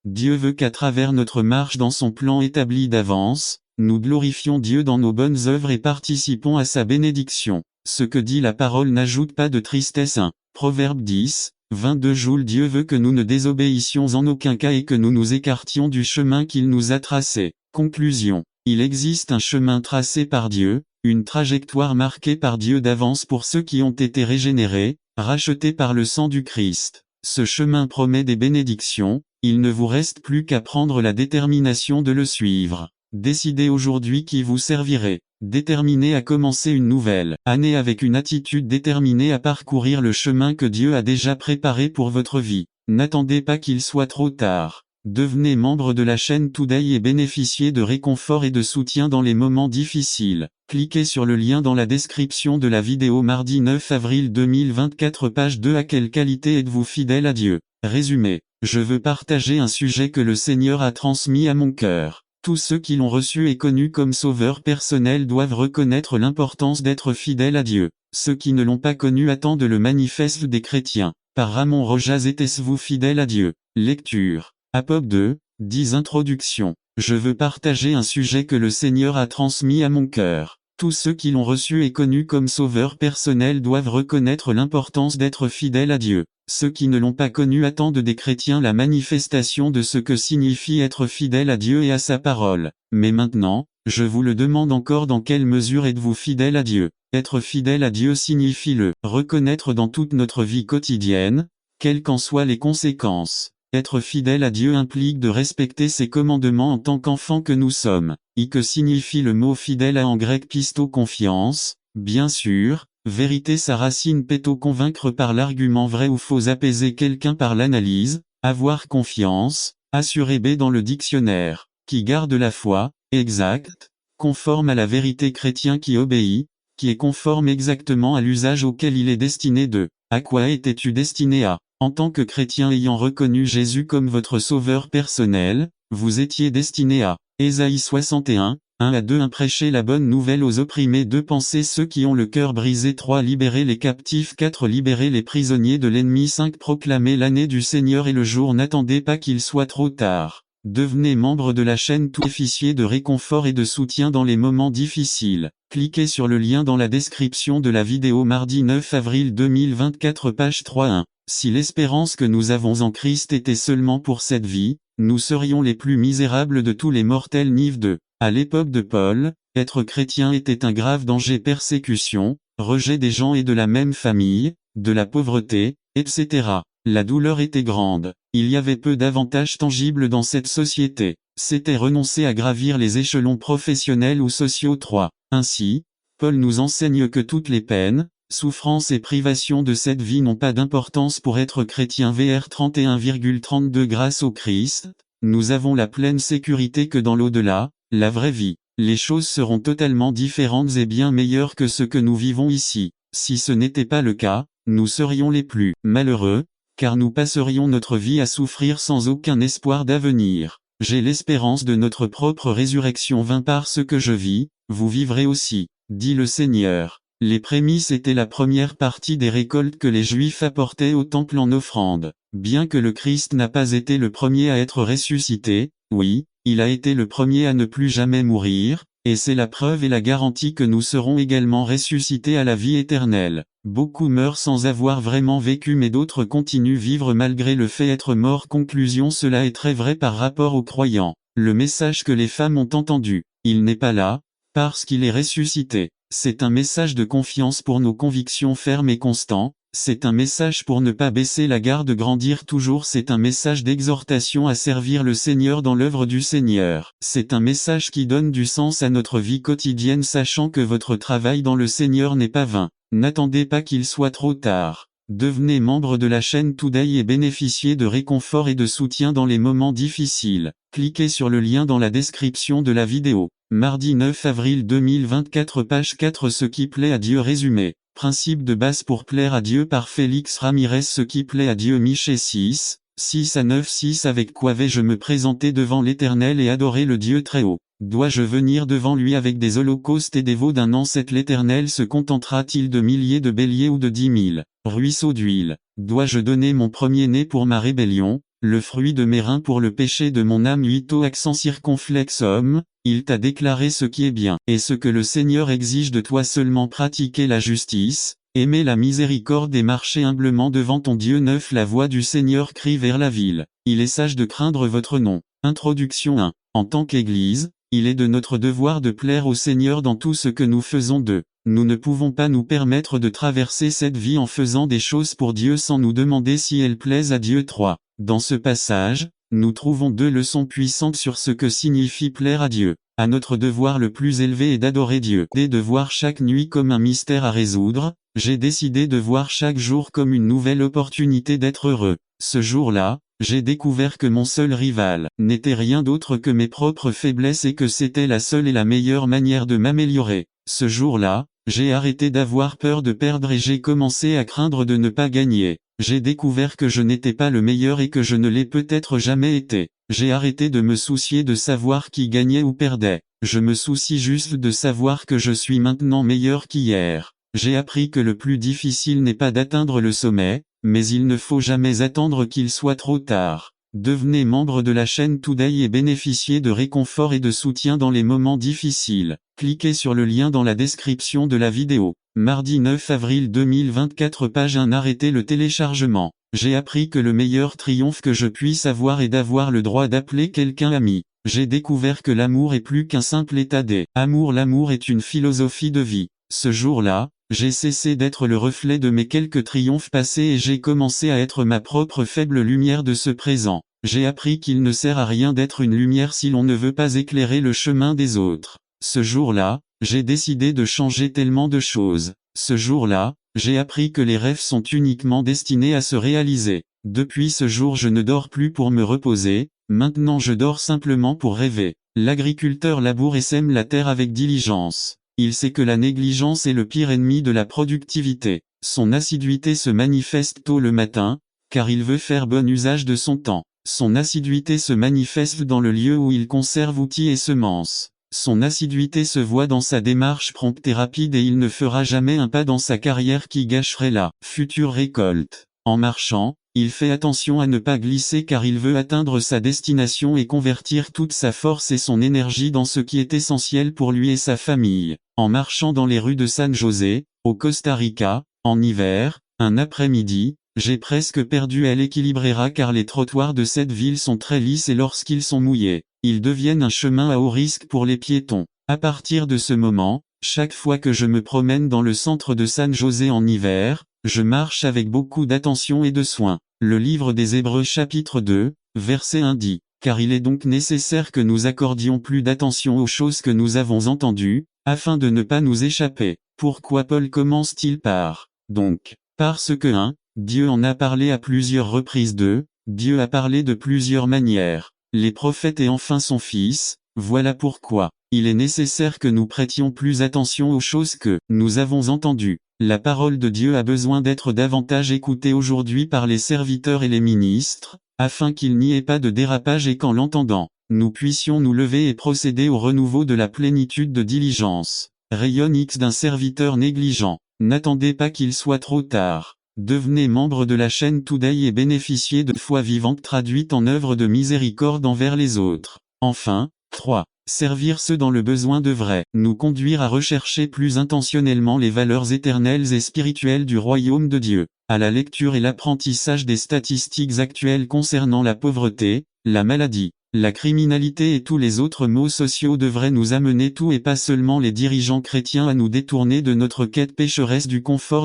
Dieu veut qu'à travers notre marche dans son plan établi d'avance, nous glorifions Dieu dans nos bonnes œuvres et participons à sa bénédiction. Ce que dit la parole n'ajoute pas de tristesse. 1 Proverbe 10, 22 Dieu veut que nous ne désobéissions en aucun cas et que nous nous écartions du chemin qu'il nous a tracé. Conclusion. Il existe un chemin tracé par Dieu, une trajectoire marquée par Dieu d'avance pour ceux qui ont été régénérés, rachetés par le sang du Christ. Ce chemin promet des bénédictions, il ne vous reste plus qu'à prendre la détermination de le suivre. Décidez aujourd'hui qui vous servirez. Déterminé à commencer une nouvelle année avec une attitude déterminée à parcourir le chemin que Dieu a déjà préparé pour votre vie. N'attendez pas qu'il soit trop tard. Devenez membre de la chaîne Today et bénéficiez de réconfort et de soutien dans les moments difficiles. Cliquez sur le lien dans la description de la vidéo. Mardi 9 avril 2024 page 2 À quelle qualité êtes-vous fidèle à Dieu? Résumé. Je veux partager un sujet que le Seigneur a transmis à mon cœur. Tous ceux qui l'ont reçu et connu comme sauveur personnel doivent reconnaître l'importance d'être fidèle à Dieu. Ceux qui ne l'ont pas connu attendent le manifeste des chrétiens. Par Ramon Rojas. Êtes-vous fidèle à Dieu? Lecture. Apôtre 2, 10 Introduction. Je veux partager un sujet que le Seigneur a transmis à mon cœur. Tous ceux qui l'ont reçu et connu comme sauveur personnel doivent reconnaître l'importance d'être fidèle à Dieu. Ceux qui ne l'ont pas connu attendent des chrétiens la manifestation de ce que signifie être fidèle à Dieu et à sa parole. Mais maintenant, je vous le demande encore, dans quelle mesure êtes-vous fidèle à Dieu? Être fidèle à Dieu signifie le reconnaître dans toute notre vie quotidienne, quelles qu'en soient les conséquences. Être fidèle à Dieu implique de respecter ses commandements en tant qu'enfants que nous sommes. Que signifie le mot fidèle en grec pisto confiance, bien sûr, vérité sa racine péto convaincre par l'argument vrai ou faux apaiser quelqu'un par l'analyse, avoir confiance, assurer b dans le dictionnaire, qui garde la foi, exact, conforme à la vérité chrétien qui obéit, qui est conforme exactement à l'usage auquel il est destiné de. À quoi étais-tu destiné à? En tant que chrétien ayant reconnu Jésus comme votre sauveur personnel, vous étiez destiné à. Ésaïe 61, 1 à 2 Prêcher la bonne nouvelle aux opprimés. 2 Penser ceux qui ont le cœur brisé. 3 Libérer les captifs. 4 Libérer les prisonniers de l'ennemi. 5 Proclamer l'année du Seigneur et le jour. N'attendez pas qu'il soit trop tard. Devenez membre de la chaîne tout bénéficier de réconfort et de soutien dans les moments difficiles. Cliquez sur le lien dans la description de la vidéo. Mardi 9 avril 2024 page 3.1 Si l'espérance que nous avons en Christ était seulement pour cette vie, nous serions les plus misérables de tous les mortels. Nive 2. À l'époque de Paul, être chrétien était un grave danger. Persécution, rejet des gens et de la même famille, de la pauvreté, etc. La douleur était grande. Il y avait peu d'avantages tangibles dans cette société. C'était renoncer à gravir les échelons professionnels ou sociaux. 3. Ainsi, Paul nous enseigne que toutes les peines, souffrances et privations de cette vie n'ont pas d'importance pour être chrétien. Vr 31,32 Grâce au Christ, nous avons la pleine sécurité que dans l'au-delà, la vraie vie, les choses seront totalement différentes et bien meilleures que ce que nous vivons ici. Si ce n'était pas le cas, nous serions les plus malheureux, car nous passerions notre vie à souffrir sans aucun espoir d'avenir. j'ai l'espérance de notre propre résurrection parce que je vis, vous vivrez aussi, dit le Seigneur. Les prémices étaient la première partie des récoltes que les Juifs apportaient au temple en offrande. Bien que le Christ n'a pas été le premier à être ressuscité, oui, il a été le premier à ne plus jamais mourir, et c'est la preuve et la garantie que nous serons également ressuscités à la vie éternelle. Beaucoup meurent sans avoir vraiment vécu mais d'autres continuent vivre malgré le fait être morts. Conclusion: cela est très vrai par rapport aux croyants. Le message que les femmes ont entendu, il n'est pas là, parce qu'il est ressuscité. C'est un message de confiance pour nos convictions fermes et constants, c'est un message pour ne pas baisser la garde, grandir toujours, c'est un message d'exhortation à servir le Seigneur dans l'œuvre du Seigneur. C'est un message qui donne du sens à notre vie quotidienne, sachant que votre travail dans le Seigneur n'est pas vain. N'attendez pas qu'il soit trop tard. Devenez membre de la chaîne Today et bénéficiez de réconfort et de soutien dans les moments difficiles. Cliquez sur le lien dans la description de la vidéo. Mardi 9 avril 2024, page 4. Ce qui plaît à Dieu résumé. Principe de base pour plaire à Dieu par Félix Ramirez. Ce qui plaît à Dieu, Michée 6, 6 à 9. 6 Avec quoi vais-je me présenter devant l'Éternel et adorer le Dieu très haut? Dois-je venir devant lui avec des holocaustes et des veaux d'un an? 7 L'Éternel se contentera-t-il de milliers de béliers ou de 10 000 ruisseaux d'huile? Dois-je donner mon premier-né pour ma rébellion, le fruit de mes reins pour le péché de mon âme? 8 Au accent circonflexe homme, il t'a déclaré ce qui est bien, et ce que le Seigneur exige de toi: seulement pratiquer la justice, aimer la miséricorde et marcher humblement devant ton Dieu. 9 La voix du Seigneur crie vers la ville. Il est sage de craindre votre nom. Introduction 1. En tant qu'Église, il est de notre devoir de plaire au Seigneur dans tout ce que nous faisons. 2. Nous ne pouvons pas nous permettre de traverser cette vie en faisant des choses pour Dieu sans nous demander si elles plaisent à Dieu. 3. Dans ce passage, nous trouvons 2 leçons puissantes sur ce que signifie plaire à Dieu. À notre devoir le plus élevé est d'adorer Dieu. Et de voir chaque nuit comme un mystère à résoudre, j'ai décidé de voir chaque jour comme une nouvelle opportunité d'être heureux. Ce jour-là, j'ai découvert que mon seul rival n'était rien d'autre que mes propres faiblesses et que c'était la seule et la meilleure manière de m'améliorer. Ce jour-là, j'ai arrêté d'avoir peur de perdre et j'ai commencé à craindre de ne pas gagner. J'ai découvert que je n'étais pas le meilleur et que je ne l'ai peut-être jamais été. J'ai arrêté de me soucier de savoir qui gagnait ou perdait. Je me soucie juste de savoir que je suis maintenant meilleur qu'hier. J'ai appris que le plus difficile n'est pas d'atteindre le sommet, mais il ne faut jamais attendre qu'il soit trop tard. Devenez membre de la chaîne Today et bénéficiez de réconfort et de soutien dans les moments difficiles. Cliquez sur le lien dans la description de la vidéo. Mardi 9 avril 2024, page 1. Arrêtez le téléchargement. J'ai appris que le meilleur triomphe que je puisse avoir est d'avoir le droit d'appeler quelqu'un ami. J'ai découvert que l'amour est plus qu'un simple état d'être. L'amour est une philosophie de vie. Ce jour-là, j'ai cessé d'être le reflet de mes quelques triomphes passés et j'ai commencé à être ma propre faible lumière de ce présent. J'ai appris qu'il ne sert à rien d'être une lumière si l'on ne veut pas éclairer le chemin des autres. Ce jour-là, j'ai décidé de changer tellement de choses. Ce jour-là, j'ai appris que les rêves sont uniquement destinés à se réaliser. Depuis ce jour, je ne dors plus pour me reposer, maintenant je dors simplement pour rêver. L'agriculteur laboure et sème la terre avec diligence. Il sait que la négligence est le pire ennemi de la productivité. Son assiduité se manifeste tôt le matin, car il veut faire bon usage de son temps. Son assiduité se manifeste dans le lieu où il conserve outils et semences. Son assiduité se voit dans sa démarche prompte et rapide et il ne fera jamais un pas dans sa carrière qui gâcherait la future récolte. En marchant, il fait attention à ne pas glisser car il veut atteindre sa destination et convertir toute sa force et son énergie dans ce qui est essentiel pour lui et sa famille. En marchant dans les rues de San José, au Costa Rica, en hiver, un après-midi, j'ai presque perdu l'équilibre car les trottoirs de cette ville sont très lisses et lorsqu'ils sont mouillés, ils deviennent un chemin à haut risque pour les piétons. À partir de ce moment, chaque fois que je me promène dans le centre de San José en hiver, je marche avec beaucoup d'attention et de soin. Le livre des Hébreux chapitre 2, verset 1 dit, « Car il est donc nécessaire que nous accordions plus d'attention aux choses que nous avons entendues, afin de ne pas nous échapper. » Pourquoi Paul commence-t-il par « donc » ? Parce que 1. Dieu en a parlé à plusieurs reprises. 2. Dieu a parlé de plusieurs manières. Les prophètes et enfin son Fils, voilà pourquoi il est nécessaire que nous prêtions plus attention aux choses que nous avons entendues. La parole de Dieu a besoin d'être davantage écoutée aujourd'hui par les serviteurs et les ministres, afin qu'il n'y ait pas de dérapage et qu'en l'entendant, nous puissions nous lever et procéder au renouveau de la plénitude de diligence. Rayon X d'un serviteur négligent. N'attendez pas qu'il soit trop tard. Devenez membre de la chaîne Today et bénéficiez de foi vivante traduite en œuvre de miséricorde envers les autres. Enfin, 3. Servir ceux dans le besoin devrait nous conduire à rechercher plus intentionnellement les valeurs éternelles et spirituelles du royaume de Dieu. À la lecture et l'apprentissage des statistiques actuelles concernant la pauvreté, la maladie, la criminalité et tous les autres maux sociaux devraient nous amener tout et pas seulement les dirigeants chrétiens à nous détourner de notre quête pécheresse du confort de